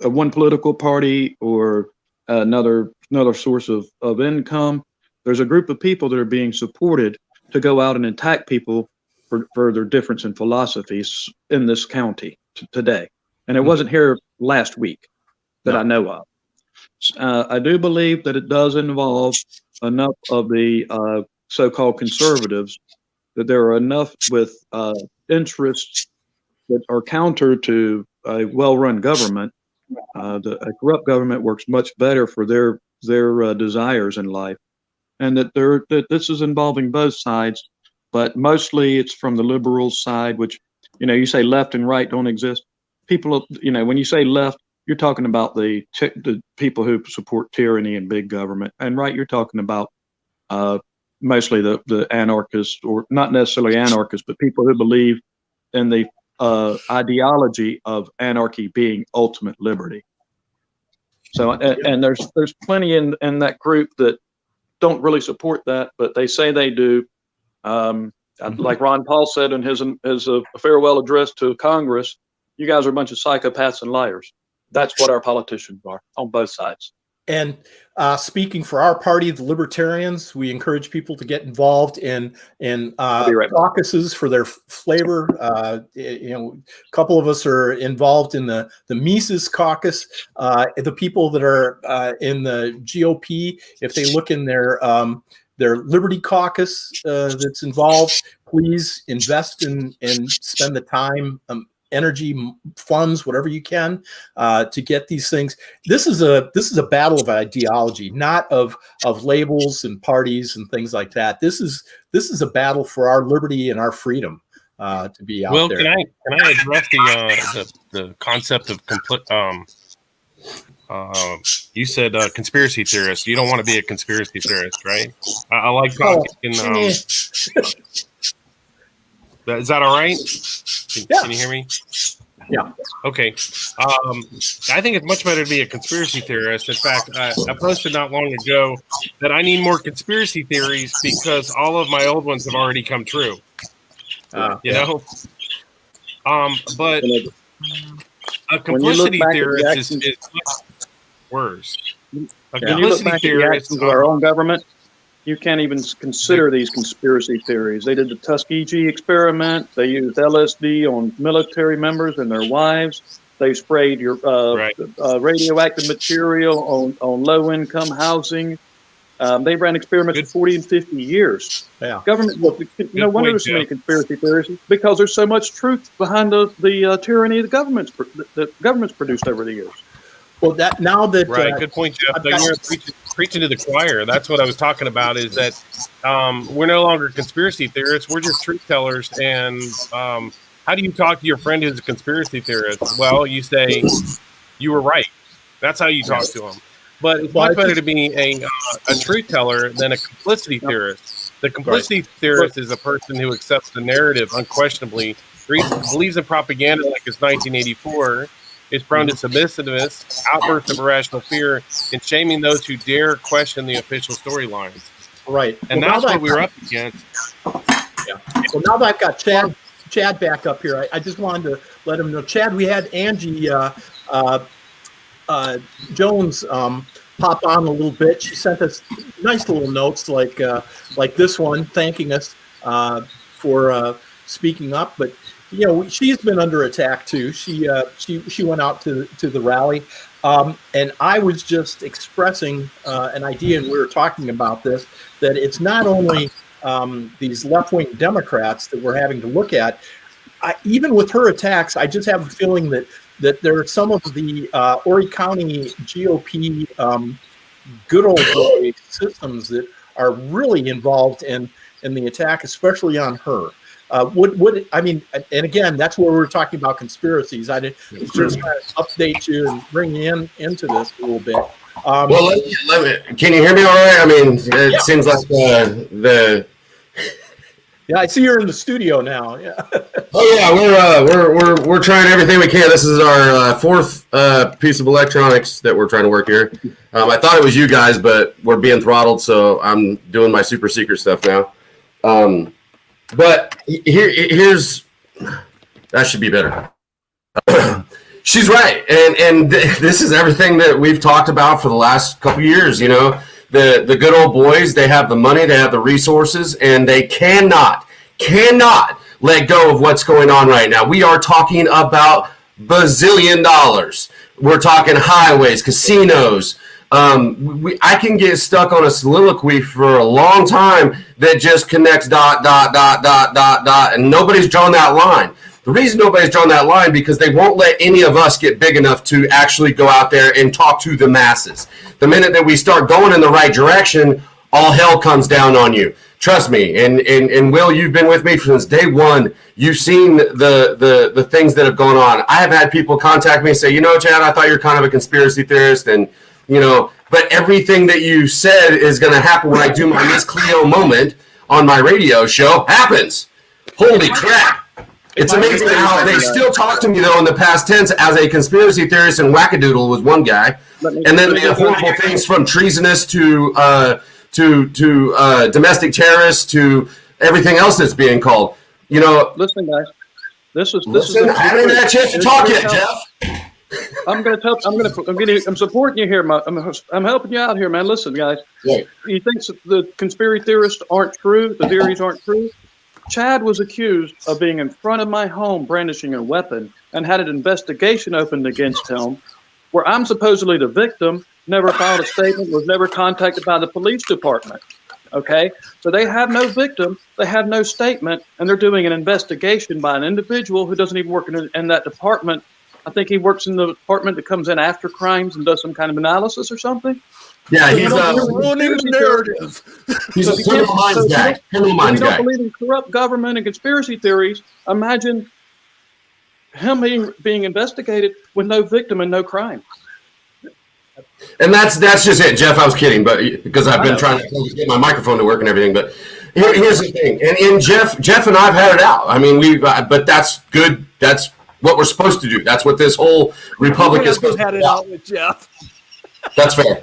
one political party or another source of income. There's a group of people that are being supported to go out and attack people for their difference in philosophies in this county today. And it wasn't here last week that I know of. I do believe that it does involve enough of the so-called conservatives, that there are enough with interests that are counter to a well-run government. A corrupt government works much better for their desires in life, and that this is involving both sides, but mostly it's from the liberal side, which, you say left and right don't exist. People, when you say left, you're talking about the people who support tyranny and big government, and right, you're talking about mostly the anarchists, or not necessarily anarchists, but people who believe in the ideology of anarchy being ultimate liberty. So, and there's plenty in that group that don't really support that, but they say they do. Like Ron Paul said in his farewell address to Congress, you guys are a bunch of psychopaths and liars. That's what our politicians are on both sides. And speaking for our party, the Libertarians, we encourage people to get involved in right caucuses for their flavor. A couple of us are involved in the Mises caucus. The people that are in the GOP, if they look in their Liberty caucus that's involved, please invest in and spend the time, energy, funds, whatever you can, to get these things. This is a battle of ideology, not of labels and parties and things like that. This is a battle for our liberty and our freedom to be out there. Well, can I address the concept of you said conspiracy theorist. You don't want to be a conspiracy theorist, right? I like talking. Is that all right? Can you hear me? Yeah. Okay. I think it's much better to be a conspiracy theorist. In fact, I posted not long ago that I need more conspiracy theories because all of my old ones have already come true. You know? But a complicity theorist is much worse. A When you look back at the actions of our own government, you can't even consider these conspiracy theories. They did the Tuskegee experiment. They used LSD on military members and their wives. They sprayed your radioactive material on low-income housing. They ran experiments for 40 and 50 years. Yeah. Government. No wonder there's so many conspiracy theories, because there's so much truth behind the tyranny the government's produced over the years. Well, right. Good point, Jeff. You're preaching to the choir. That's what I was talking about. Is that we're no longer conspiracy theorists. We're just truth tellers. And how do you talk to your friend who's a conspiracy theorist? Well, you say you were right. That's how you talk to them. But it's much better to be a truth teller than a complicity theorist. The complicity theorist is a person who accepts the narrative unquestionably, believes in propaganda like it's 1984. Is prone to submissiveness, outbursts of irrational fear, and shaming those who dare question the official storylines. Right. And that's what we were up against. Yeah. So now that I've got Chad back up here, I just wanted to let him know. Chad, we had Angie Jones pop on a little bit. She sent us nice little notes like this one, thanking us for speaking up. But she's been under attack too. She went out to the rally, and I was just expressing an idea, and we were talking about this, that it's not only these left-wing Democrats that we're having to look at. Even with her attacks, I just have a feeling that there are some of the Horry County GOP good old boy systems that are really involved in the attack, especially on her. And again, that's where we're talking about conspiracies. I just trying to update you and bring you into this a little bit. Can you hear me all right? I mean, it seems like the. Yeah, I see you're in the studio now. Yeah. Oh yeah, we're trying everything we can. This is our fourth piece of electronics that we're trying to work here. I thought it was you guys, but we're being throttled, so I'm doing my super secret stuff now. But here's that should be better. She's right, and this is everything that we've talked about for the last couple of years. The good old boys, they have the money, they have the resources, and they cannot let go of what's going on right now. We are talking about bazillion dollars. We're talking highways, casinos. I can get stuck on a soliloquy for a long time that just connects ... and nobody's drawn that line. The reason nobody's drawn that line because they won't let any of us get big enough to actually go out there and talk to the masses. The minute that we start going in the right direction, all hell comes down on you. Trust me. And Will, you've been with me since day one. You've seen the things that have gone on. I have had people contact me and say, Chad, I thought you're kind of a conspiracy theorist, and but everything that you said is going to happen when I do my Miss Cleo moment on my radio show happens. Holy crap. It's amazing how they still talk to me, though, in the past tense as a conspiracy theorist, and wackadoodle was one guy. And then the horrible things from treasonous to domestic terrorists to everything else that's being called. Listen, guys. This is I haven't had a chance to talk yet, Jeff. I'm supporting you here. I'm helping you out here, man. Listen, guys. Yeah. He thinks that the conspiracy theorists aren't true. The theories aren't true. Chad was accused of being in front of my home brandishing a weapon and had an investigation opened against him, where I'm supposedly the victim, never filed a statement, was never contacted by the police department. Okay, so they have no victim, they have no statement, and they're doing an investigation by an individual who doesn't even work in that department. I think he works in the department that comes in after crimes and does some kind of analysis or something. Yeah, he's ruining the narrative. He's a criminal minds guy. Criminal minds guy. If you don't believe in corrupt government and conspiracy theories, imagine him being investigated with no victim and no crime. And that's just it, Jeff. I was kidding, but because I've been trying to get my microphone to work and everything. But here's the thing, and Jeff and I've had it out. I mean, but that's good. That's what we're supposed to do. That's what this whole republic is supposed to do. Had it out with Jeff. That's fair.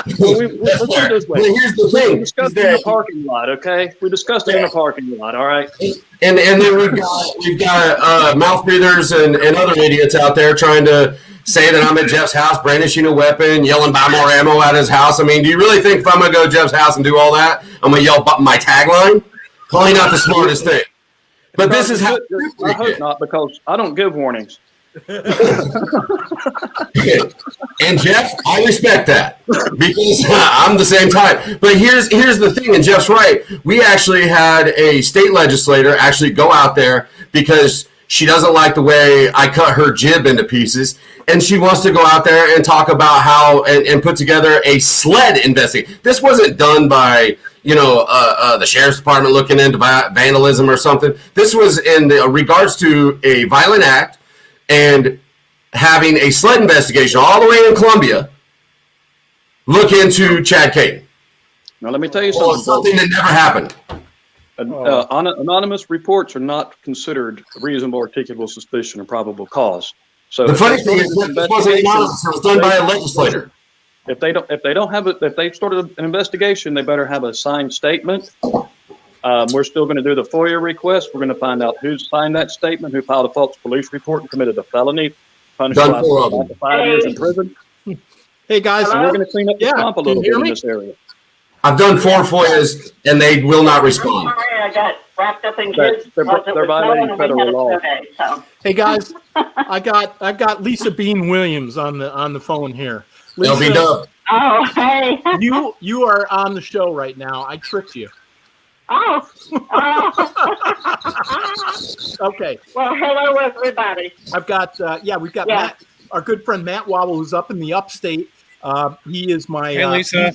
Let's do it this way. Well, here's the thing. We discussed it in the parking lot, okay? We discussed it in the parking lot, all right? And then we've got mouth breathers and other idiots out there trying to say that I'm at Jeff's house brandishing a weapon, yelling buy more ammo at his house. I mean, do you really think if I'm going to go to Jeff's house and do all that, I'm going to yell my tagline? Probably not the smartest thing. But this is how... I hope not, because I don't give warnings. And Jeff, I respect that because I'm the same type. But here's the thing, and Jeff's right. We actually had a state legislator actually go out there because she doesn't like the way I cut her jib into pieces, and she wants to go out there and talk about how and put together a SLED investigation. This wasn't done by the sheriff's department looking into vandalism or something. This was in regards to a violent act and having a SLED investigation all the way in Columbia look into Chad Caden. Now, let me tell you something that never happened. Anonymous reports are not considered reasonable, articulable suspicion or probable cause. So the funny thing is, this wasn't anonymous. It was done by a legislator. If they started an investigation, they better have a signed statement. We're still going to do the FOIA request. We're going to find out who signed that statement, who filed a false police report and committed a felony, punishable by 5 years in prison. Hey guys, and we're going to clean up the swamp a little bit in this area. I've done 4 FOIAs and they will not respond. Sorry, I got wrapped up in kids. They're violating federal law. Hey guys, I've got Lisa Bean Williams on the phone here. Lisa, Lisa, oh, hey. you are on the show right now. I tricked you. Oh. Okay. Well, hello everybody. We've got Matt, our good friend Matt Wobble, who's up in the upstate. He is my hey, Lisa.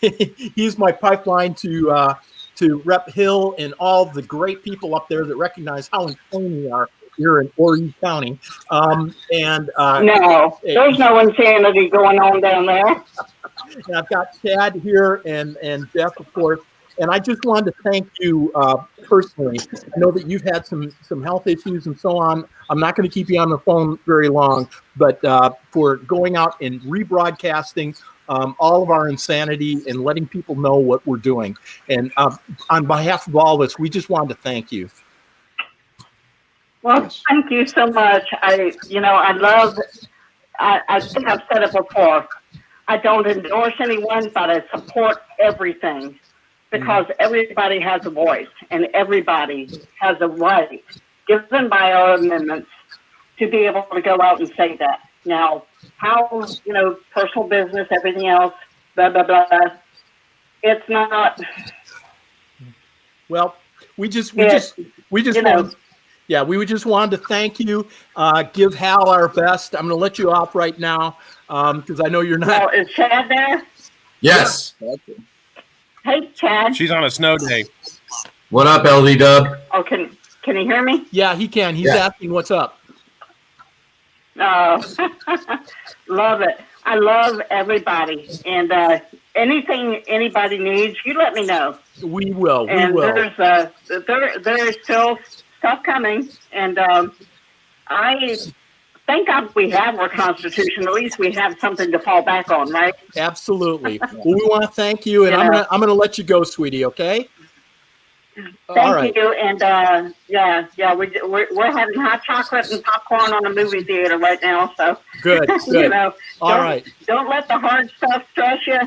he's my pipeline to Rep Hill and all the great people up there that recognize how insane we are here in Horry County. No, there's no insanity going on down there. And I've got Chad here and Jeff, of course. And I just wanted to thank you personally. I know that you've had some health issues and so on. I'm not going to keep you on the phone very long, but for going out and rebroadcasting all of our insanity and letting people know what we're doing. And on behalf of all of us, we just wanted to thank you. Well, thank you so much. I think I've said it before. I don't endorse anyone, but I support everything. Because everybody has a voice and everybody has a right given by our amendments to be able to go out and say that. Now, how, personal business, everything else, blah, blah, blah, it's not. Well, we just wanted to thank you, give Hal our best. I'm going to let you off right now because I know you're not. Well, is Chad there? Yes. Yeah. Hey, Chad. She's on a snow day. What up, LD Dub? Oh, can he hear me? Yeah, he can. He's asking what's up. Oh, love it. I love everybody. And anything anybody needs, you let me know. We will. And there's still stuff coming. And I thank God we have our Constitution. At least we have something to fall back on, right? Absolutely. Well, we want to thank you, and I'm gonna let you go, sweetie. Okay? Thank you. And we're having hot chocolate and popcorn on the movie theater right now. So good. Don't let the hard stuff stress you.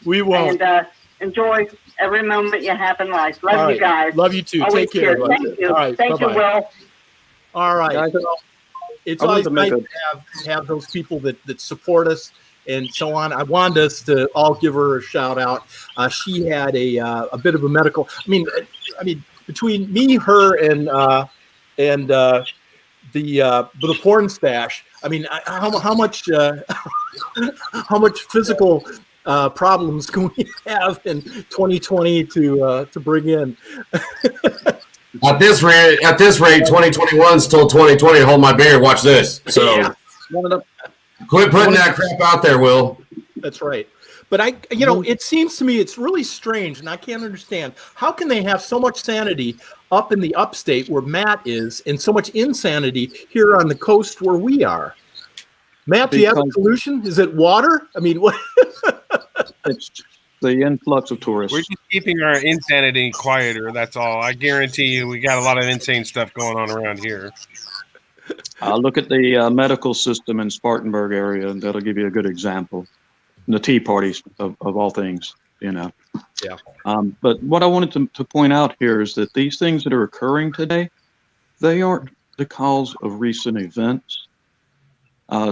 We won't. And enjoy every moment you have in life. Love you guys. Love you too. Always Take care. Thank you. All right. Thank you, Will. All right. Guys, it's always nice to have those people that support us and so on. I wanted us to all give her a shout out. She had a bit of a medical. I mean, between me, her, and the porn stash. I mean, how much physical problems can we have in 2020 to bring in? At this rate, 2021 is till 2020. Hold my beer. Watch this. So, quit putting that crap out there, Will. That's right. But it seems to me it's really strange, and I can't understand how can they have so much sanity up in the upstate where Matt is, and so much insanity here on the coast where we are. Matt, do you have a solution? Is it water? I mean, what? It's the influx of tourists. We're just keeping our insanity quieter. That's all. I guarantee you, we got a lot of insane stuff going on around here. Look at the medical system in Spartanburg area, and that'll give you a good example. The tea parties of all things, Yeah. But what I wanted to point out here is that these things that are occurring today, they aren't the cause of recent events.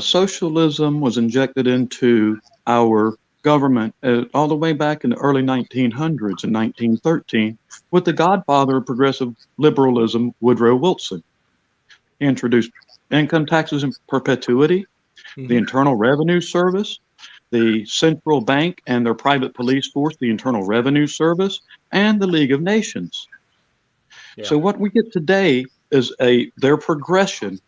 Socialism was injected into our government all the way back in the early 1900s in 1913 with the godfather of progressive liberalism, Woodrow Wilson. He introduced income taxes in perpetuity, the Internal Revenue Service, the central bank and their private police force, the Internal Revenue Service, and the League of Nations. Yeah. So what we get today is their progression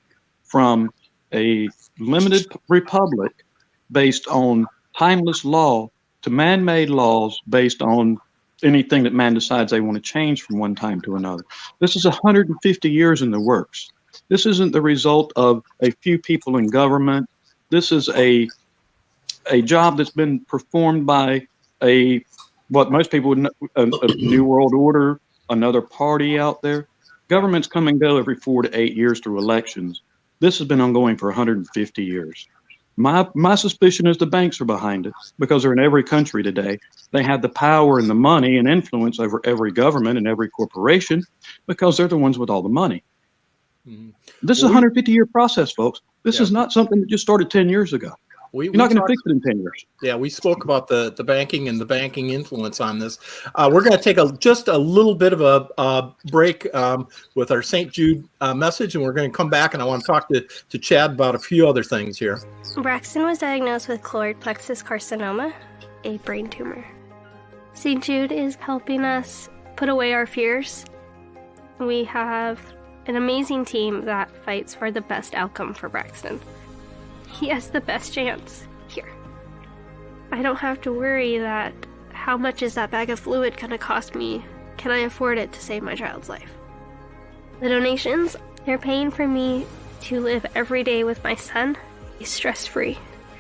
from a limited republic based on timeless law to man-made laws based on anything that man decides they want to change from one time to another. This is 150 years in the works. This isn't the result of a few people in government. This is a job that's been performed by what most people would know, a New World Order, another party out there. Governments come and go every 4 to 8 years through elections. This has been ongoing for 150 years. My suspicion is the banks are behind it because they're in every country today. They have the power and the money and influence over every government and every corporation because they're the ones with all the money. Mm-hmm. This is a 150-year process, folks. This is not something that just started 10 years ago. You're not going to fix it in 10 years. Yeah, we spoke about the banking and the banking influence on this. We're going to take just a little bit of a break with our St. Jude message, and we're going to come back, and I want to talk to Chad about a few other things here. Braxton was diagnosed with choroid plexus carcinoma, a brain tumor. St. Jude is helping us put away our fears. We have an amazing team that fights for the best outcome for Braxton. He has the best chance here. I don't have to worry that how much is that bag of fluid going to cost me? Can I afford it to save my child's life? The donations, they're paying for me to live every day with my son, be stress-free,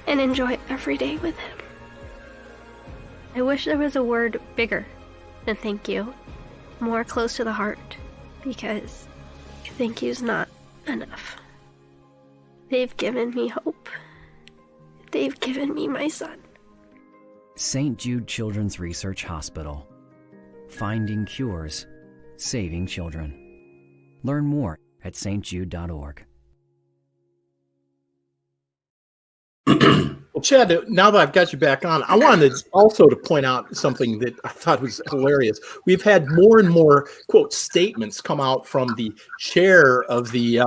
and enjoy every day with him. I wish there was a word bigger than thank you, more close to the heart, because thank you's not enough. They've given me hope. They've given me my son. St. Jude Children's Research Hospital. Finding cures, saving children. Learn more at stjude.org. Well, Chad, now that I've got you back on, I wanted also to point out something that I thought was hilarious. We've had more and more, quote, statements come out from the chair of the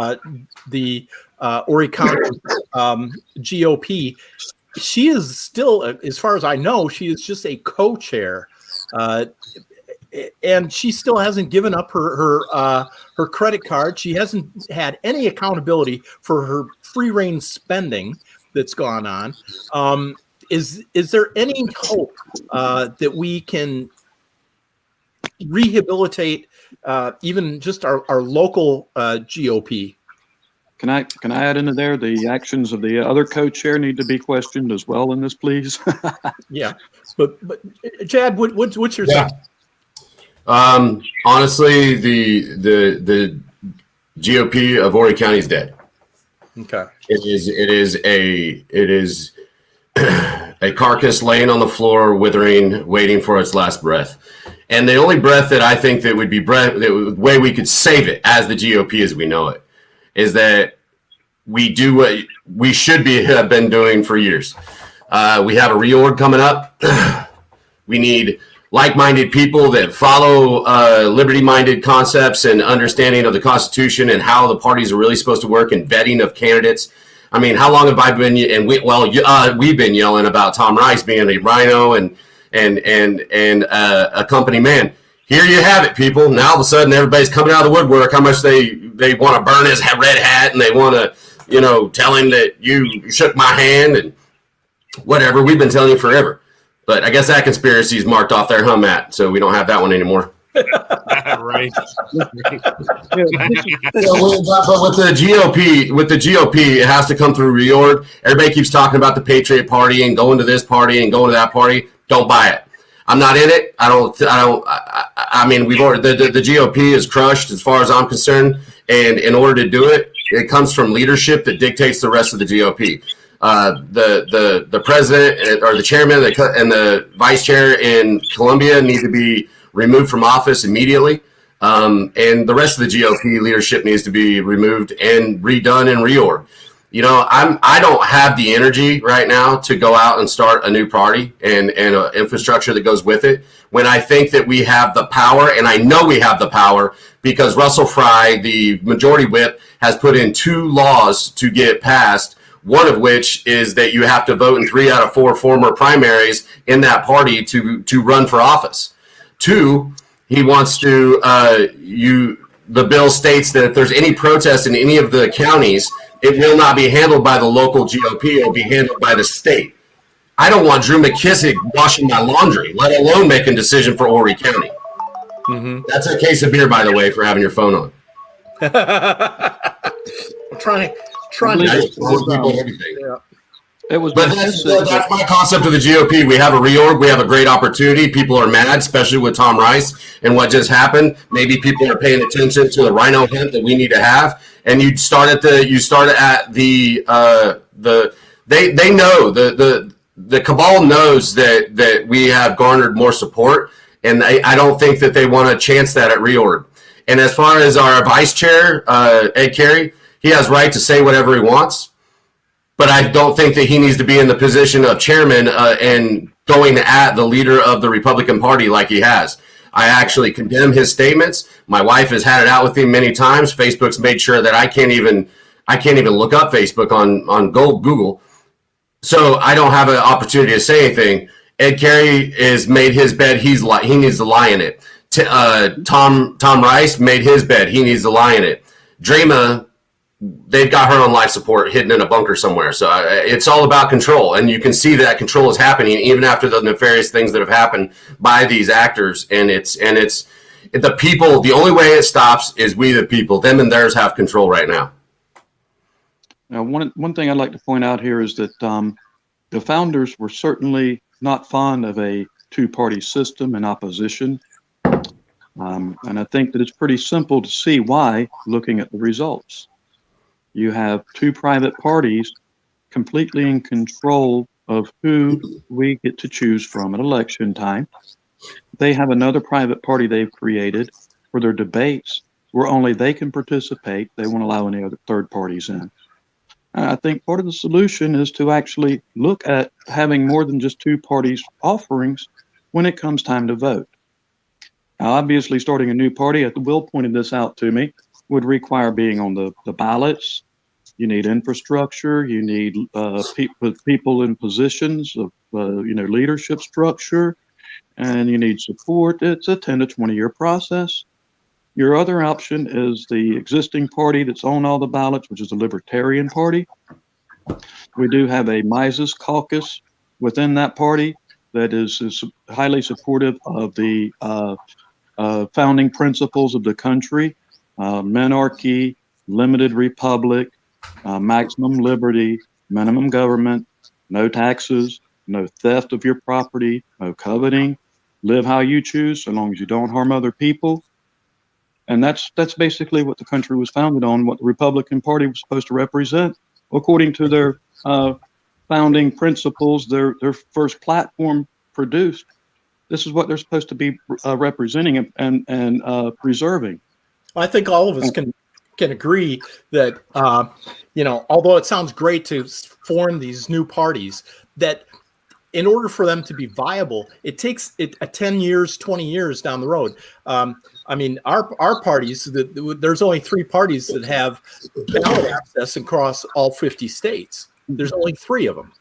Horry County GOP. She is still, as far as I know, she is just a co-chair, and she still hasn't given up her credit card. She hasn't had any accountability for her free reign spending that's gone on. Is there any hope that we can rehabilitate even just our local GOP? Can I add into there the actions of the other co-chair need to be questioned as well in this, please? Yeah, but Chad, what's your thought? Honestly, the GOP of Horry County is dead. Okay. It is a carcass laying on the floor, withering, waiting for its last breath. And the only breath that I think that would be the way we could save it as the GOP as we know it is that we do what we should have been doing for years. We have a reorg coming up. We need like-minded people that follow liberty-minded concepts and understanding of the Constitution and how the parties are really supposed to work and vetting of candidates. I mean, how long have I been? And we've been yelling about Tom Rice being a rhino and a company man. Here you have it, people. Now all of a sudden, everybody's coming out of the woodwork. How much they want to burn his red hat, and they want to, tell him that you shook my hand and whatever. We've been telling you forever. But I guess that conspiracy is marked off their Matt, so we don't have that one anymore. Right. But with the GOP, it has to come through reorg. Everybody keeps talking about the Patriot Party and going to this party and going to that party. Don't buy it. I'm not in it. I mean, we've already the GOP is crushed as far as I'm concerned. And in order to do it, it comes from leadership that dictates the rest of the GOP. The president or the chairman and the vice chair in Columbia need to be removed from office immediately. And the rest of the GOP leadership needs to be removed and redone and reorg. I don't have the energy right now to go out and start a new party and an infrastructure that goes with it when I think that we have the power, and I know we have the power because Russell Fry, the majority whip, has put in 2 laws to get passed. One of which is that you have to vote in 3 out of 4 former primaries in that party to run for office. 2, he wants to, the bill states that if there's any protest in any of the counties, it will not be handled by the local GOP. It will be handled by the state. I don't want Drew McKissick washing my laundry, let alone making a decision for Horry County. Mm-hmm. That's a case of beer, by the way, for having your phone on. I'm trying to everything. Yeah. But that's my concept of the GOP. We have a reorg. We have a great opportunity. People are mad, especially with Tom Rice and what just happened. Maybe people are paying attention to the rhino hunt that we need to have. And you start at the they know the cabal knows that we have garnered more support, and I don't think that they want to chance that at reorg. And as far as our vice chair, Ed Carey, he has right to say whatever he wants. But I don't think that he needs to be in the position of chairman and going at the leader of the Republican Party like he has. I actually condemn his statements. My wife has had it out with him many times. Facebook's made sure that I can't even look up Facebook on Google. So I don't have an opportunity to say anything. Ed Carey has made his bed. He needs to lie in it. Tom Rice made his bed. He needs to lie in it. Drema, they've got her on life support hidden in a bunker somewhere. So it's all about control. And you can see that control is happening even after the nefarious things that have happened by these actors. And it's the people, the only way it stops is we, the people. Them and theirs have control right now. Now, one thing I'd like to point out here is that the founders were certainly not fond of a 2-party system in opposition. And I think that it's pretty simple to see why, looking at the results. You have 2 private parties completely in control of who we get to choose from at election time. They have another private party they've created for their debates where only they can participate. They won't allow any other third parties in. I think part of the solution is to actually look at having more than just 2 parties offerings when it comes time to vote. Now, obviously, starting a new party, Will pointed this out to me, would require being on the ballots. You need infrastructure. You need people in positions of leadership structure, and you need support. It's a 10 to 20 year process. Your other option is the existing party that's on all the ballots, which is the Libertarian Party. We do have a Mises caucus within that party that is highly supportive of the founding principles of the country, monarchy, limited republic, maximum liberty, minimum government, no taxes, no theft of your property, no coveting, live how you choose, so long as you don't harm other people. And that's basically what the country was founded on, what the Republican Party was supposed to represent, according to their founding principles, their first platform produced. This is what they're supposed to be representing and preserving. I think all of us can agree that although it sounds great to form these new parties, that in order for them to be viable, it takes 10 years, 20 years down the road. I mean, our parties, there's only 3 parties that have ballot access across all 50 states. There's only 3 of them.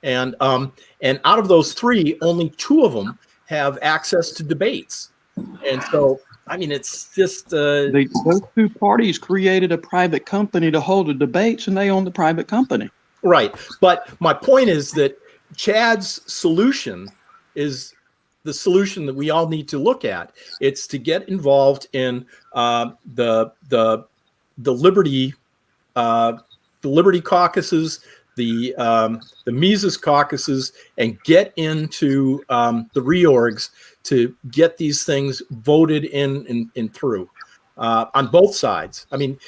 And out of those 3, only 2 of them have access to debates. And so, I mean, it's just... those 2 parties created a private company to hold the debates, and they own the private company. Right. But my point is that Chad's solution is the solution that we all need to look at. It's to get involved in the liberty caucuses, the Mises caucuses, and get into the reorgs to get these things voted in through on both sides. I mean,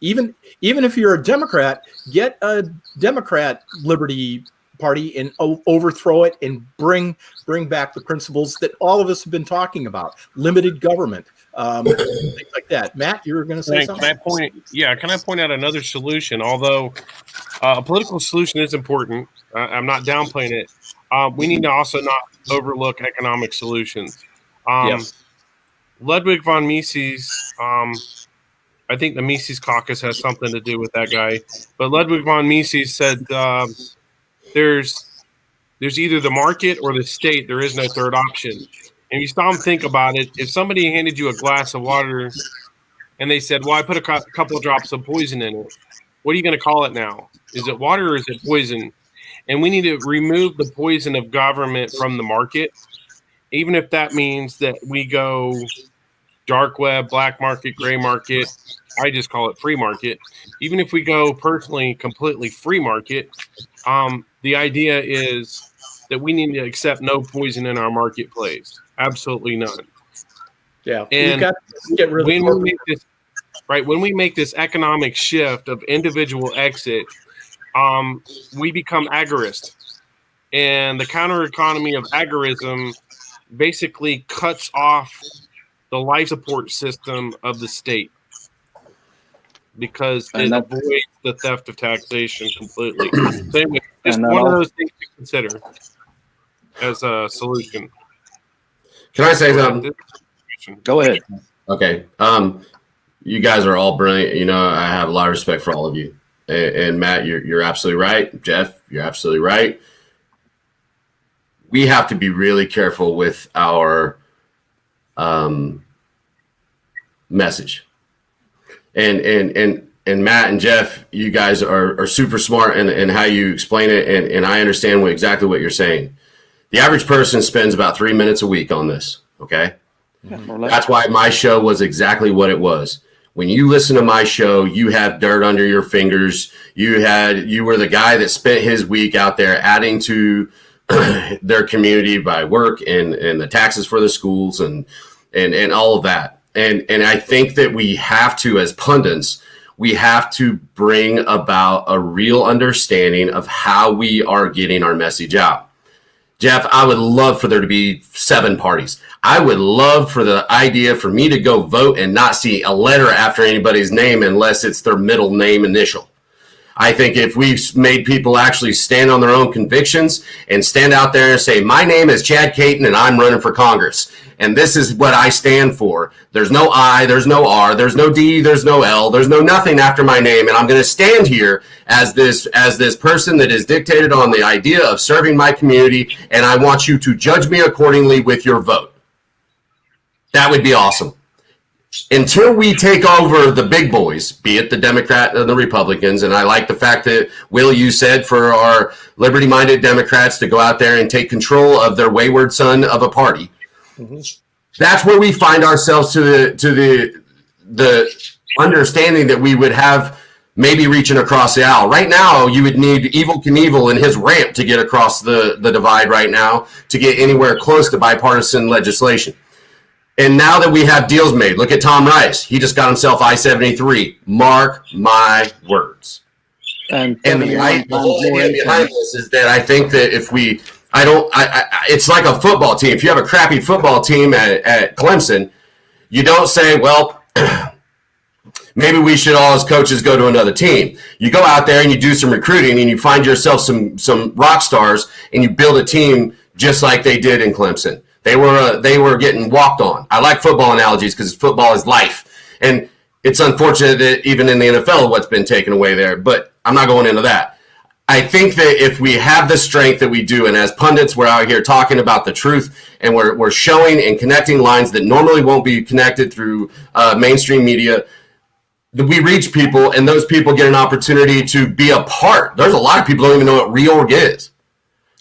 even if you're a Democrat, get a Democrat Liberty Party and overthrow it and bring back the principles that all of us have been talking about: limited government, things like that. Matt, you were going to say something? Can I point out another solution? Although a political solution is important, I'm not downplaying it. We need to also not overlook economic solutions. Yes. Ludwig von Mises, I think the Mises caucus has something to do with that guy, but Ludwig von Mises said there's either the market or the state. There is no third option. And you stop and think about it. If somebody handed you a glass of water and they said, well, I put a couple of drops of poison in it, what are you going to call it now? Is it water or is it poison? And we need to remove the poison of government from the market, even if that means that we go dark web, black market, gray market. I just call it free market. Even if we go personally completely free market, the idea is that we need to accept no poison in our marketplace. Absolutely none. Yeah. And we've got to get rid of when we make this economic shift of individual exit, we become agorist. And the counter economy of agorism basically cuts off the life support system of the state because it avoids the theft of taxation completely. So anyway, just one of those things to consider as a solution. Can I say something? Go ahead. Okay. You guys are all brilliant. You know, I have a lot of respect for all of you. And Matt, you're absolutely right. Jeff, you're absolutely right. We have to be really careful with our message. And Matt and Jeff, you guys are super smart in how you explain it, and I understand exactly what you're saying. The average person spends about 3 minutes a week on this, okay? That's why my show was exactly what it was. When you listen to my show, you have dirt under your fingers. You were the guy that spent his week out there adding to their community by work and the taxes for the schools and all of that. And I think that we have to, as pundits, we have to bring about a real understanding of how we are getting our message out. Jeff, I would love for there to be 7 parties. I would love for the idea for me to go vote and not see a letter after anybody's name unless it's their middle name initial. I think if we made people actually stand on their own convictions and stand out there and say, my name is Chad Caton and I'm running for Congress, and this is what I stand for. There's no I, there's no R, there's no D, there's no L, there's no nothing after my name, and I'm going to stand here as this person that is dictated on the idea of serving my community, and I want you to judge me accordingly with your vote. That would be awesome. Until we take over the big boys, be it the Democrat and the Republicans, and I like the fact that, Will, you said for our liberty-minded Democrats to go out there and take control of their wayward son of a party. Mm-hmm. That's where we find ourselves to the understanding that we would have maybe reaching across the aisle. Right now, you would need Evel Knievel and his ramp to get across the divide right now to get anywhere close to bipartisan legislation. And now that we have deals made, look at Tom Rice. He just got himself I-73. Mark my words. And the whole idea behind this is that I think that if we, it's like a football team. If you have a crappy football team at Clemson, you don't say, well, maybe we should all as coaches go to another team. You go out there and you do some recruiting and you find yourself some rock stars and you build a team just like they did in Clemson. They were getting walked on. I like football analogies because football is life. And it's unfortunate that even in the NFL what's been taken away there, but I'm not going into that. I think that if we have the strength that we do, and as pundits, we're out here talking about the truth, and we're showing and connecting lines that normally won't be connected through mainstream media, we reach people, and those people get an opportunity to be a part. There's a lot of people who don't even know what reorg is.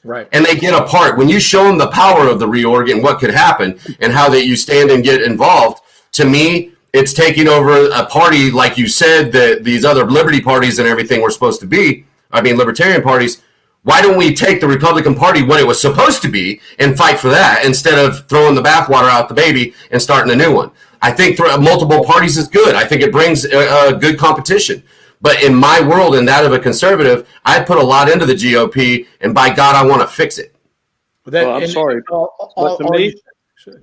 Right. And they get a part. When you show them the power of the reorg and what could happen and how that you stand and get involved, to me, it's taking over a party, like you said, that these other liberty parties and everything were supposed to be. I mean, libertarian parties. Why don't we take the Republican Party, what it was supposed to be, and fight for that instead of throwing the bathwater out the baby and starting a new one? I think multiple parties is good. I think it brings a good competition. But in my world and that of a conservative, I put a lot into the GOP, and by God, I want to fix it. I'm sorry.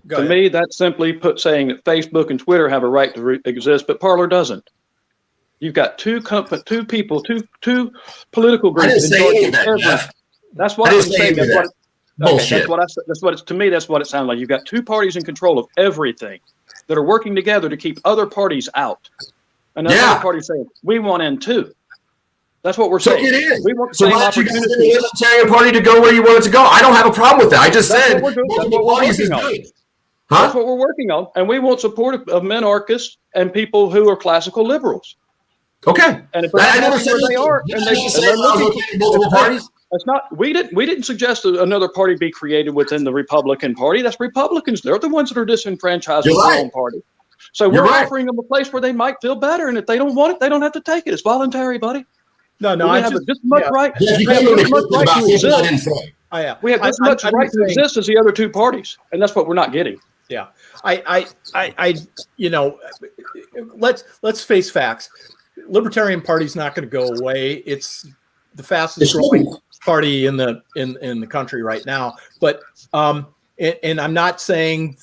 To me, that's simply saying that Facebook and Twitter have a right to exist, but Parler doesn't. You've got two political groups. I didn't say any of that, Jeff. That's what I'm saying. Bullshit. To me, that's what it sounds like. You've got two parties in control of everything that are working together to keep other parties out. And other parties saying, we want in too. That's what we're saying. Get in. We want the so same why don't you get opportunity. the Libertarian Party to go where you want it to go? I don't have a problem with that. I just said multiple parties is good. Huh? That's what we're working on. And we want support of minarchists and people who are classical liberals. Okay. And if I never said where they are, and they're looking for multiple parties. That's not. We didn't suggest that another party be created within the Republican Party. That's Republicans. They're the ones that are disenfranchised with their own party. So we're offering them a place where they might feel better, and if they don't want it, they don't have to take it. It's voluntary, buddy. No, we have just as much right. We have just as much right to exist. We have as much right to exist as the other two parties, and that's what we're not getting. Yeah, let's face facts. Libertarian Party's not going to go away. It's the fastest growing party in the country right now. But and I'm not saying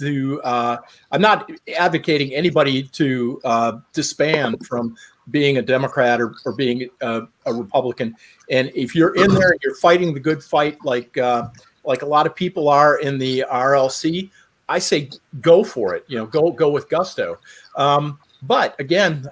I'm not advocating anybody to disband from being a Democrat or being a Republican. And if you're in there and you're fighting the good fight, like a lot of people are in the RLC, I say go for it. Go with gusto. But again,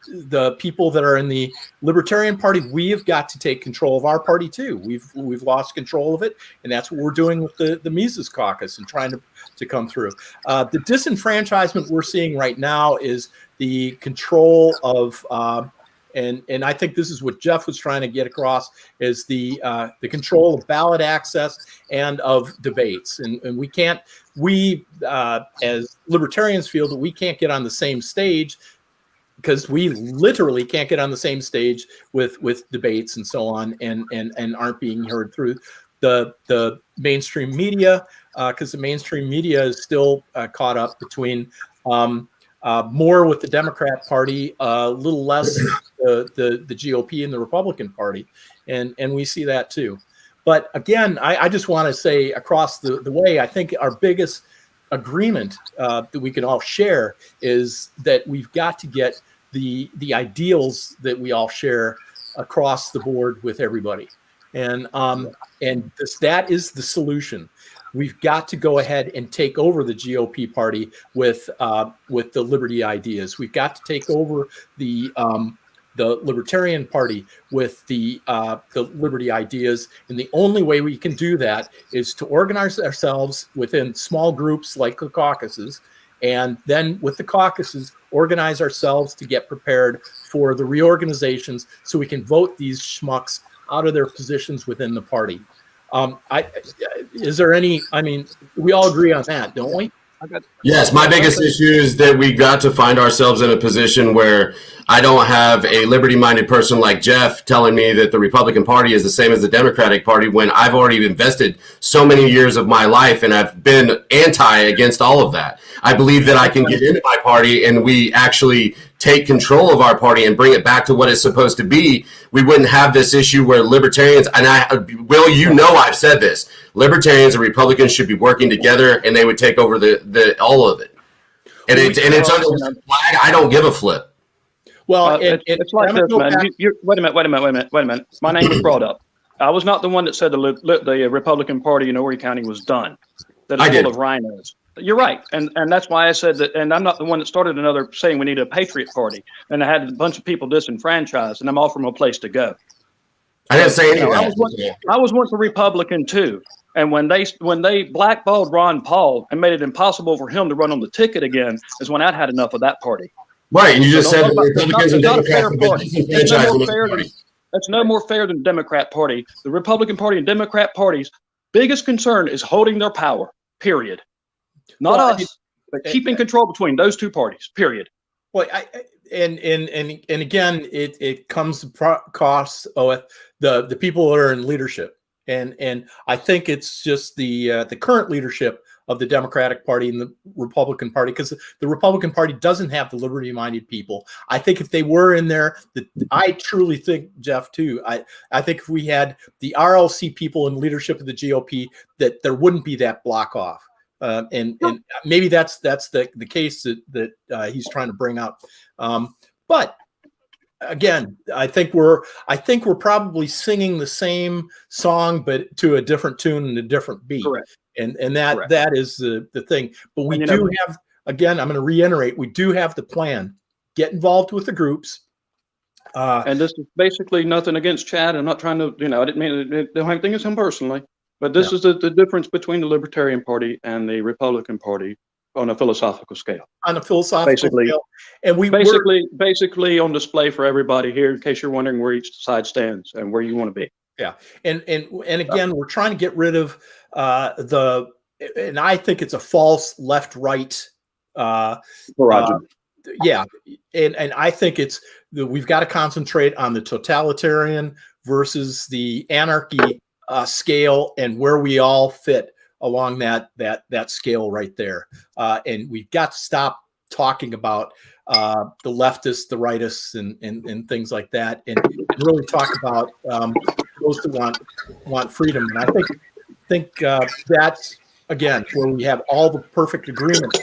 the people that are in the Libertarian Party, we have got to take control of our party too. We've lost control of it, and that's what we're doing with the Mises Caucus and trying to come through. The disenfranchisement we're seeing right now is the control of, and I think this is what Jeff was trying to get across, is the control of ballot access and of debates, and we as libertarians feel that we can't get on the same stage because we literally can't get on the same stage with debates and so on, and aren't being heard through the mainstream media, because the mainstream media is still caught up between more with the Democrat Party, a little less the GOP and the Republican Party, and we see that too. But again, I just want to say across the way, I think our biggest agreement that we can all share is that we've got to get the ideals that we all share across the board with everybody, and that is the solution. We've got to go ahead and take over the GOP party with the liberty ideas. We've got to take over the Libertarian Party with the liberty ideas, and the only way we can do that is to organize ourselves within small groups like the caucuses, and then with the caucuses organize ourselves to get prepared for the reorganizations so we can vote these schmucks out of their positions within the party. Is there any? I mean, we all agree on that, don't we? Yes, my biggest issue is that we got to find ourselves in a position where I don't have a liberty-minded person like Jeff telling me that the Republican Party is the same as the Democratic Party when I've already invested so many years of my life and I've been against all of that. I believe that I can get into my party and we actually take control of our party and bring it back to what it's supposed to be. We wouldn't have this issue where libertarians, and I've said this, libertarians and Republicans should be working together and they would take over the all of it. And it's under the flag. I don't give a flip. Well, it's like this, man. Wait a minute. My name was brought up. I was not the one that said the Republican Party in Horry County was done. That it's full of rhinos. You're right, and that's why I said that. And I'm not the one that started another saying we need a Patriot Party. And I had a bunch of people disenfranchised, and I'm offering them a place to go. I didn't say anything. I was once a Republican too, and when they blackballed Ron Paul and made it impossible for him to run on the ticket again, is when I'd had enough of that party. Right, and you just said Republicans and Democrats have been disenfranchised. That's no more fair than the Democrat Party. The Republican Party and Democrat Party's biggest concern is holding their power. Period. Not us, but keeping control between those two parties. Period. Well, and again, it comes across the people that are in leadership, and I think it's just the current leadership of the Democratic Party and the Republican Party, because the Republican Party doesn't have the liberty-minded people. I think if they were in there, I truly think, Jeff, too, I think if we had the RLC people in leadership of the GOP, that there wouldn't be that block off. And maybe that's the case that he's trying to bring up. But again, I think we're probably singing the same song, but to a different tune and a different beat. Correct. And that is the thing. But we do have, again, I'm going to reiterate, we do have the plan. Get involved with the groups. And this is basically nothing against Chad. I'm not trying to, I didn't mean the whole thing is him personally. But this is the difference between the Libertarian Party and the Republican Party on a philosophical scale. On a philosophical scale. And we basically on display for everybody here, in case you're wondering where each side stands and where you want to be. Yeah. And again, we're trying to get rid of and I think it's a false left-right yeah. And I think we've got to concentrate on the totalitarian versus the anarchy scale and where we all fit along that scale right there. And we've got to stop talking about the leftists, the rightists, and things like that, and really talk about those who want freedom. And I think that's, again, where we have all the perfect agreement. To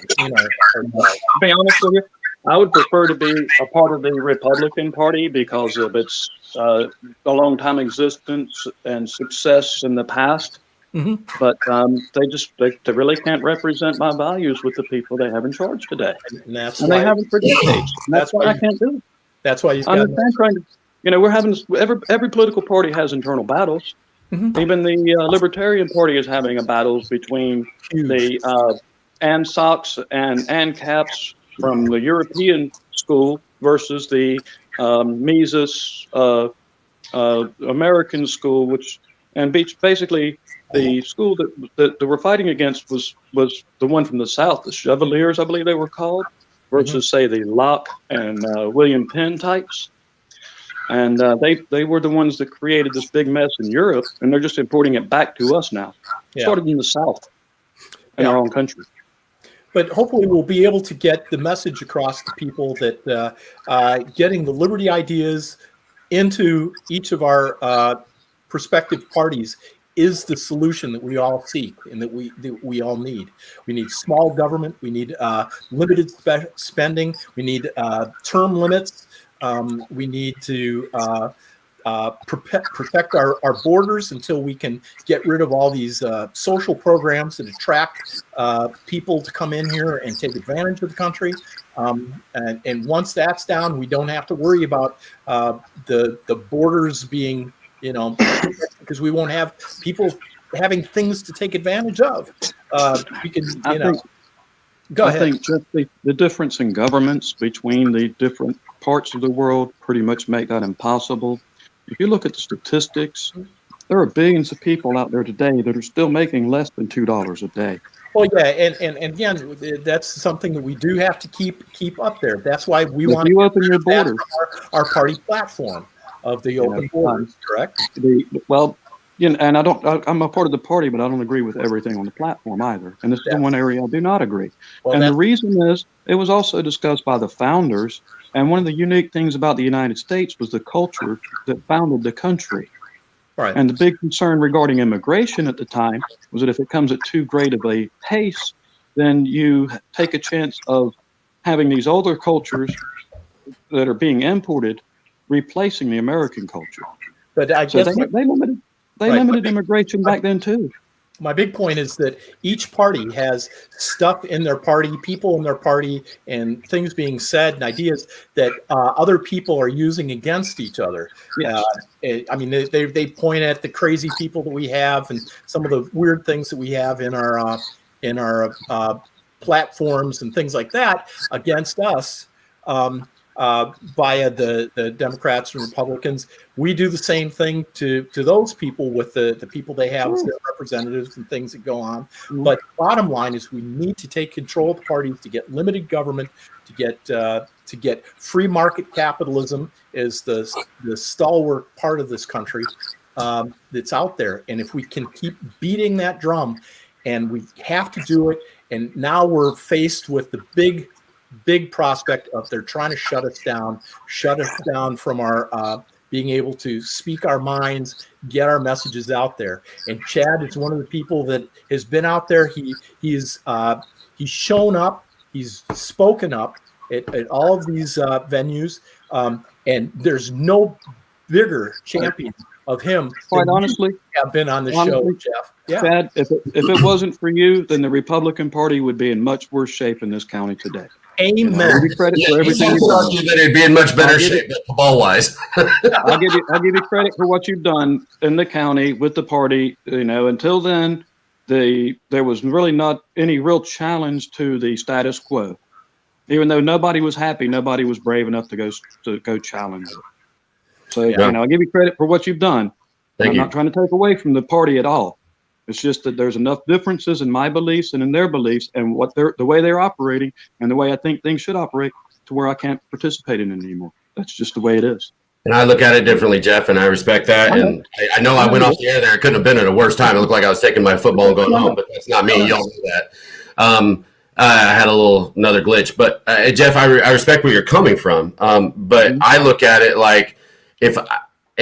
be honest with you, I would prefer to be a part of the Republican Party because of its a long time existence and success in the past. Mm-hmm. But they really can't represent my values with the people they have in charge today, and they haven't for decades. That's why I can't do it. That's why we're having every political party has internal battles. Mm-hmm. Even the Libertarian Party is having a battle between the ANSOCs and ANCAPs from the European school versus the Mises American school, and basically the school that we're fighting against was the one from the South, the Chevaliers, I believe they were called, versus say the Locke and William Penn types. And they were the ones that created this big mess in Europe, and they're just importing it back to us now. Yeah. Started in the South, in our own country. But hopefully we'll be able to get the message across to people that getting the liberty ideas into each of our prospective parties is the solution that we all seek and that we all need. We need small government. We need limited spending. We need term limits. We need to protect our borders until we can get rid of all these social programs that attract people to come in here and take advantage of the country. And once that's down, we don't have to worry about the borders being, because we won't have people having things to take advantage of. We can, go ahead. I think just the difference in governments between the different parts of the world pretty much make that impossible. If you look at the statistics, there are billions of people out there today that are still making less than $2 a day. Well, yeah, and again, that's something that we do have to keep up there. That's why we If want you to open your borders, our party platform of the open borders, correct? Well, and I'm a part of the party, but I don't agree with everything on the platform either. And this is the one area I do not agree. Well, And the reason is it was also discussed by the founders. And one of the unique things about the United States was the culture that founded the country. Right. And the big concern regarding immigration at the time was that if it comes at too great of a pace, then you take a chance of having these older cultures that are being imported replacing the American culture. But I So guess they limited immigration back then too. My big point is that each party has stuff in their party, people in their party, and things being said and ideas that other people are using against each other. Yes. I mean, they point at the crazy people that we have and some of the weird things that we have in our platforms and things like that against us. Via the Democrats and Republicans. We do the same thing to those people with the people they have as their representatives and things that go on. But bottom line is we need to take control of the parties to get limited government, to get free market capitalism is the stalwart part of this country that's out there. And if we can keep beating that drum, and we have to do it, and now we're faced with the big prospect of they're trying to shut us down from our being able to speak our minds, get our messages out there. And Chad is one of the people that has been out there. He's shown up, he's spoken up at all of these venues, and there's no bigger champion of him. Quite honestly, have been on the show, Jeff. Yeah. Chad, if it wasn't for you, then the Republican Party would be in much worse shape in this county today. Amen. I'll give you credit for everything you've done. That it'd be in much better shape ball wise. I'll give you credit for what you've done in the county with the party. Until then, there was really not any real challenge to the status quo. Even though nobody was happy, nobody was brave enough to go challenge it. So I'll give you credit for what you've done. I'm not trying to take away from the party at all. It's just that there's enough differences in my beliefs and in their beliefs and the way they're operating and the way I think things should operate to where I can't participate in it anymore. That's just the way it is. And I look at it differently, Jeff, and I respect that. And I know I went off the air there. It couldn't have been at a worse time. It looked like I was taking my football and going home, but that's not me. Y'all know that. I had another glitch. But Jeff, I respect where you're coming from. But I look at it like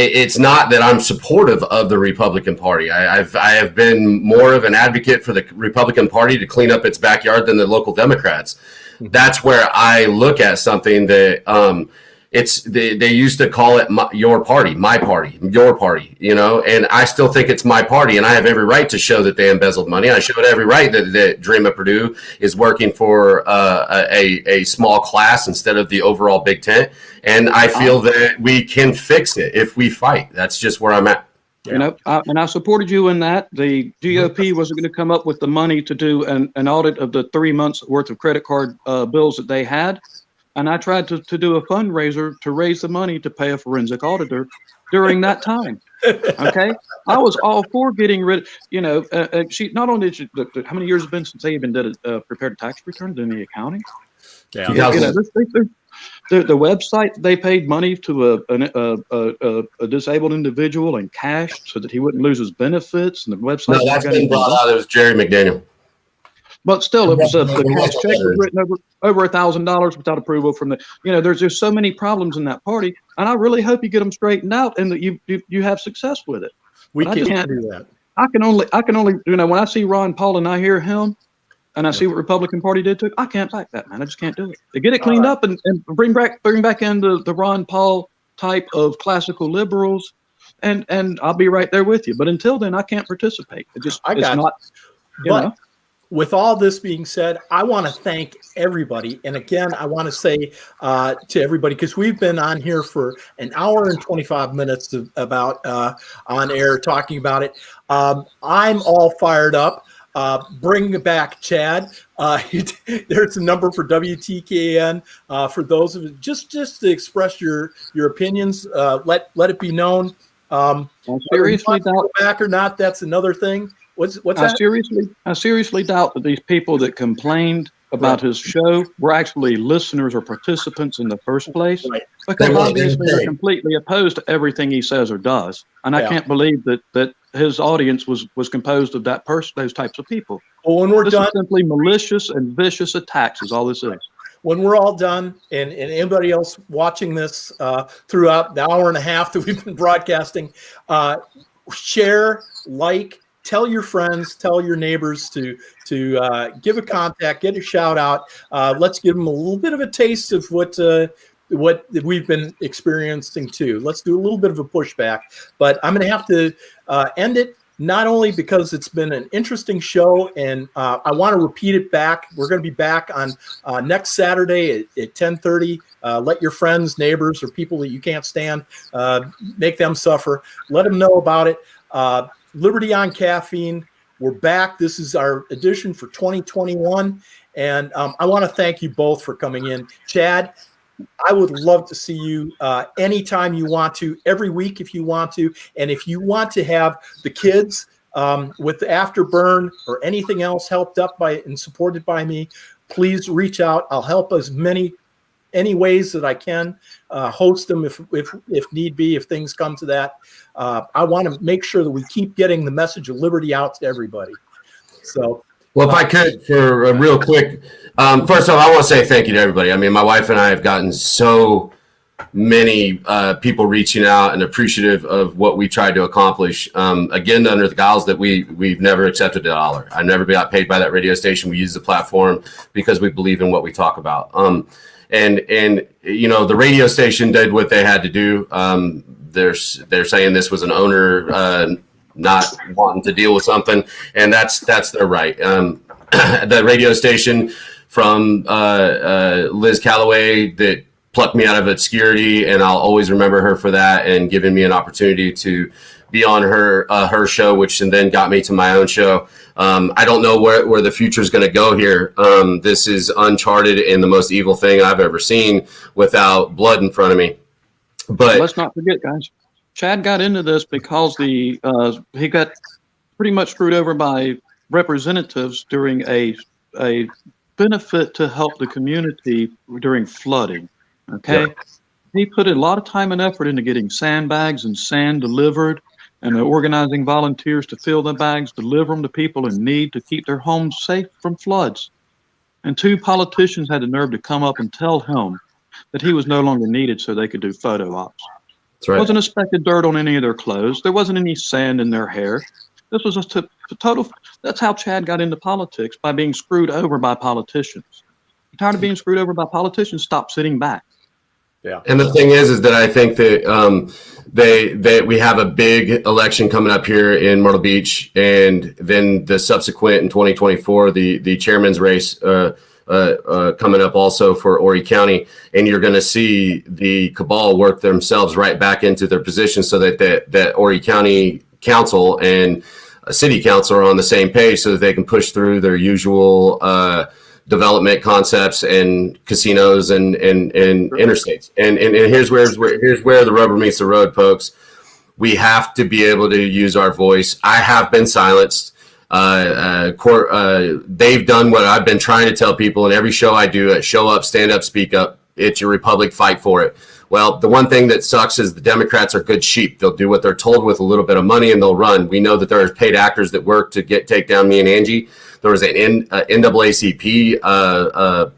it's not that I'm supportive of the Republican Party. I have been more of an advocate for the Republican Party to clean up its backyard than the local Democrats. That's where I look at something that they used to call it your party, my party, your party, and I still think it's my party, and I have every right to show that they embezzled money. I show it every right that Dream of Purdue is working for a small class instead of the overall Big Tent, and I feel that we can fix it if we fight. That's just where I'm at. And I supported you in that. The GOP wasn't going to come up with the money to do an audit of the 3 months worth of credit card bills that they had. And I tried to do a fundraiser to raise the money to pay a forensic auditor during that time. Okay, I was all for getting rid. She not only did she, how many years has it been since they even did prepared a tax return in the accounting? Yeah, the website they paid money to a disabled individual in cash so that he wouldn't lose his benefits, and the website. No, that's been brought out. It was Jerry McDaniel. But still, it was the cash check was written over $1,000 without approval from the. There's just so many problems in that party, and I really hope you get them straightened out and that you have success with it. We can't do that. I can only when I see Ron Paul and I hear him, and I see what Republican Party did to it, I can't back that, man. I just can't do it. To get it cleaned up and bring back in the Ron Paul type of classical liberals, and I'll be right there with you. But until then, I can't participate. With all this being said, I want to thank everybody. And again, I want to say to everybody, because we've been on here for an hour and 25 minutes about on air talking about it. I'm all fired up. Bring back Chad. There's a number for WTKN for those of you just to express your opinions. Let it be known. Seriously, go back or not, that's another thing. What's I that? seriously doubt that these people that complained about his show were actually listeners or participants in the first place, because obviously they're completely opposed to everything he says or does. And I can't believe that his audience was composed of those types of people. Well, when we're this done, is simply malicious and vicious attacks is all this is. When we're all done, and anybody else watching this throughout the hour and a half that we've been broadcasting, share, like, tell your friends, tell your neighbors to give a contact, get a shout out. Let's give them a little bit of a taste of what we've been experiencing too. Let's do a little bit of a pushback, but I'm going to have to end it. Not only because it's been an interesting show, and I want to repeat it back. We're going to be back on next Saturday at 10:30. Let your friends, neighbors, or people that you can't stand, make them suffer. Let them know about it. Liberty on Caffeine. We're back. This is our edition for 2021. And I want to thank you both for coming in. Chad, I would love to see you anytime you want to, every week if you want to. And if you want to have the kids with the Afterburn or anything else helped up by and supported by me, please reach out. I'll help any ways that I can, host them if need be, if things come to that. I want to make sure that we keep getting the message of liberty out to everybody. So, well, if I could, for a real quick, first off, I want to say thank you to everybody. I mean, my wife and I have gotten so many people reaching out and appreciative of what we tried to accomplish. Again, under the guise that we've never accepted a dollar. I never got paid by that radio station. We use the platform because we believe in what we talk about. And you know, the radio station did what they had to do. They're saying this was an owner not wanting to deal with something, and that's their right. The radio station from Liz Calloway that plucked me out of obscurity, and I'll always remember her for that, and giving me an opportunity to be on her show, which and then got me to my own show. I don't know where the future is going to go here. This is uncharted and the most evil thing I've ever seen without blood in front of me. But let's not forget, guys, Chad got into this because he got pretty much screwed over by representatives during a benefit to help the community during flooding. Okay. Yeah. He put a lot of time and effort into getting sandbags and sand delivered, and organizing volunteers to fill the bags, deliver them to people in need to keep their homes safe from floods. And 2 politicians had the nerve to come up and tell him that he was no longer needed so they could do photo ops. That's right. There wasn't a speck of dirt on any of their clothes. There wasn't any sand in their hair. This was just a total. That's how Chad got into politics, by being screwed over by politicians. You're tired of being screwed over by politicians? Stop sitting back. Yeah. And the thing is that I think that we have a big election coming up here in Myrtle Beach, and then the subsequent in 2024, the chairman's race coming up also for Horry County, and you're going to see the cabal work themselves right back into their position so that Horry County Council and City Council are on the same page, so that they can push through their usual development concepts and casinos and interstates. And here's where the rubber meets the road, folks. We have to be able to use our voice. I have been silenced. They've done what I've been trying to tell people in every show I do: show up, stand up, speak up. It's your republic, fight for it. Well, the one thing that sucks is the Democrats are good sheep. They'll do what they're told with a little bit of money, and they'll run. We know that there are paid actors that work to take down me and Angie. There was an NAACP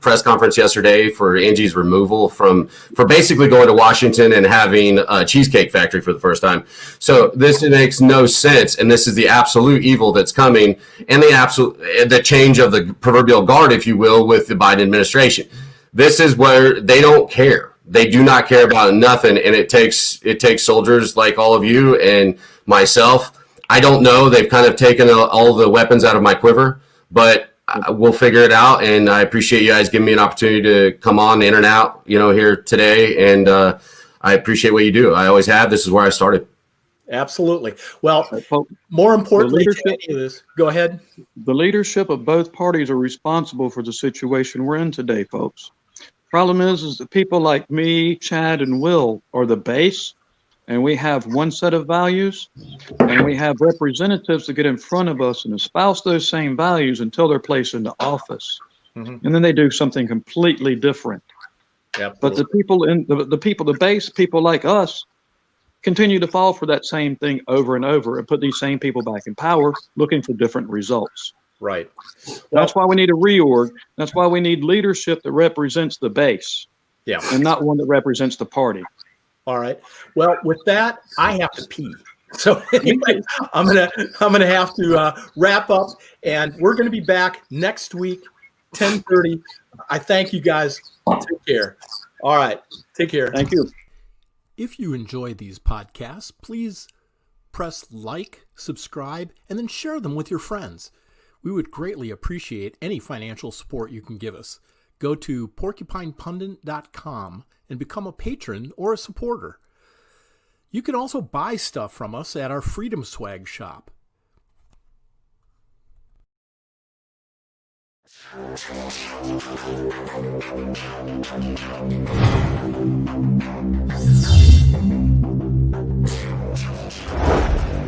press conference yesterday for Angie's removal for basically going to Washington and having a cheesecake factory for the first time. So this makes no sense, and this is the absolute evil that's coming, and the change of the proverbial guard, if you will, with the Biden administration. This is where they don't care. They do not care about nothing, and it takes soldiers like all of you and myself. I don't know. They've kind of taken all the weapons out of my quiver, but we'll figure it out. And I appreciate you guys giving me an opportunity to come on in and out, here today. And I appreciate what you do. I always have. This is where I started. Absolutely. Well, more importantly, go ahead. The leadership of both parties are responsible for the situation we're in today, folks. Problem is that people like me, Chad, and Will are the base, and we have one set of values, and we have representatives that get in front of us and espouse those same values until they're placed into office. Mhm. And then they do something completely different. But the people the base people like us continue to fall for that same thing over and over and put these same people back in power looking for different results. Right. That's why we need a reorg. That's why we need leadership that represents the base. Yeah. And not one that represents the party. All right. Well, with that, I have to pee. So anyway, I'm gonna have to wrap up, and we're gonna be back next week, 10:30. I thank you guys. Take care. All right. Take care. Thank you. If you enjoy these podcasts, please press like, subscribe, and then share them with your friends. We would greatly appreciate any financial support you can give us. Go to porcupinepundit.com and become a patron or a supporter. You can also buy stuff from us at our Freedom Swag shop.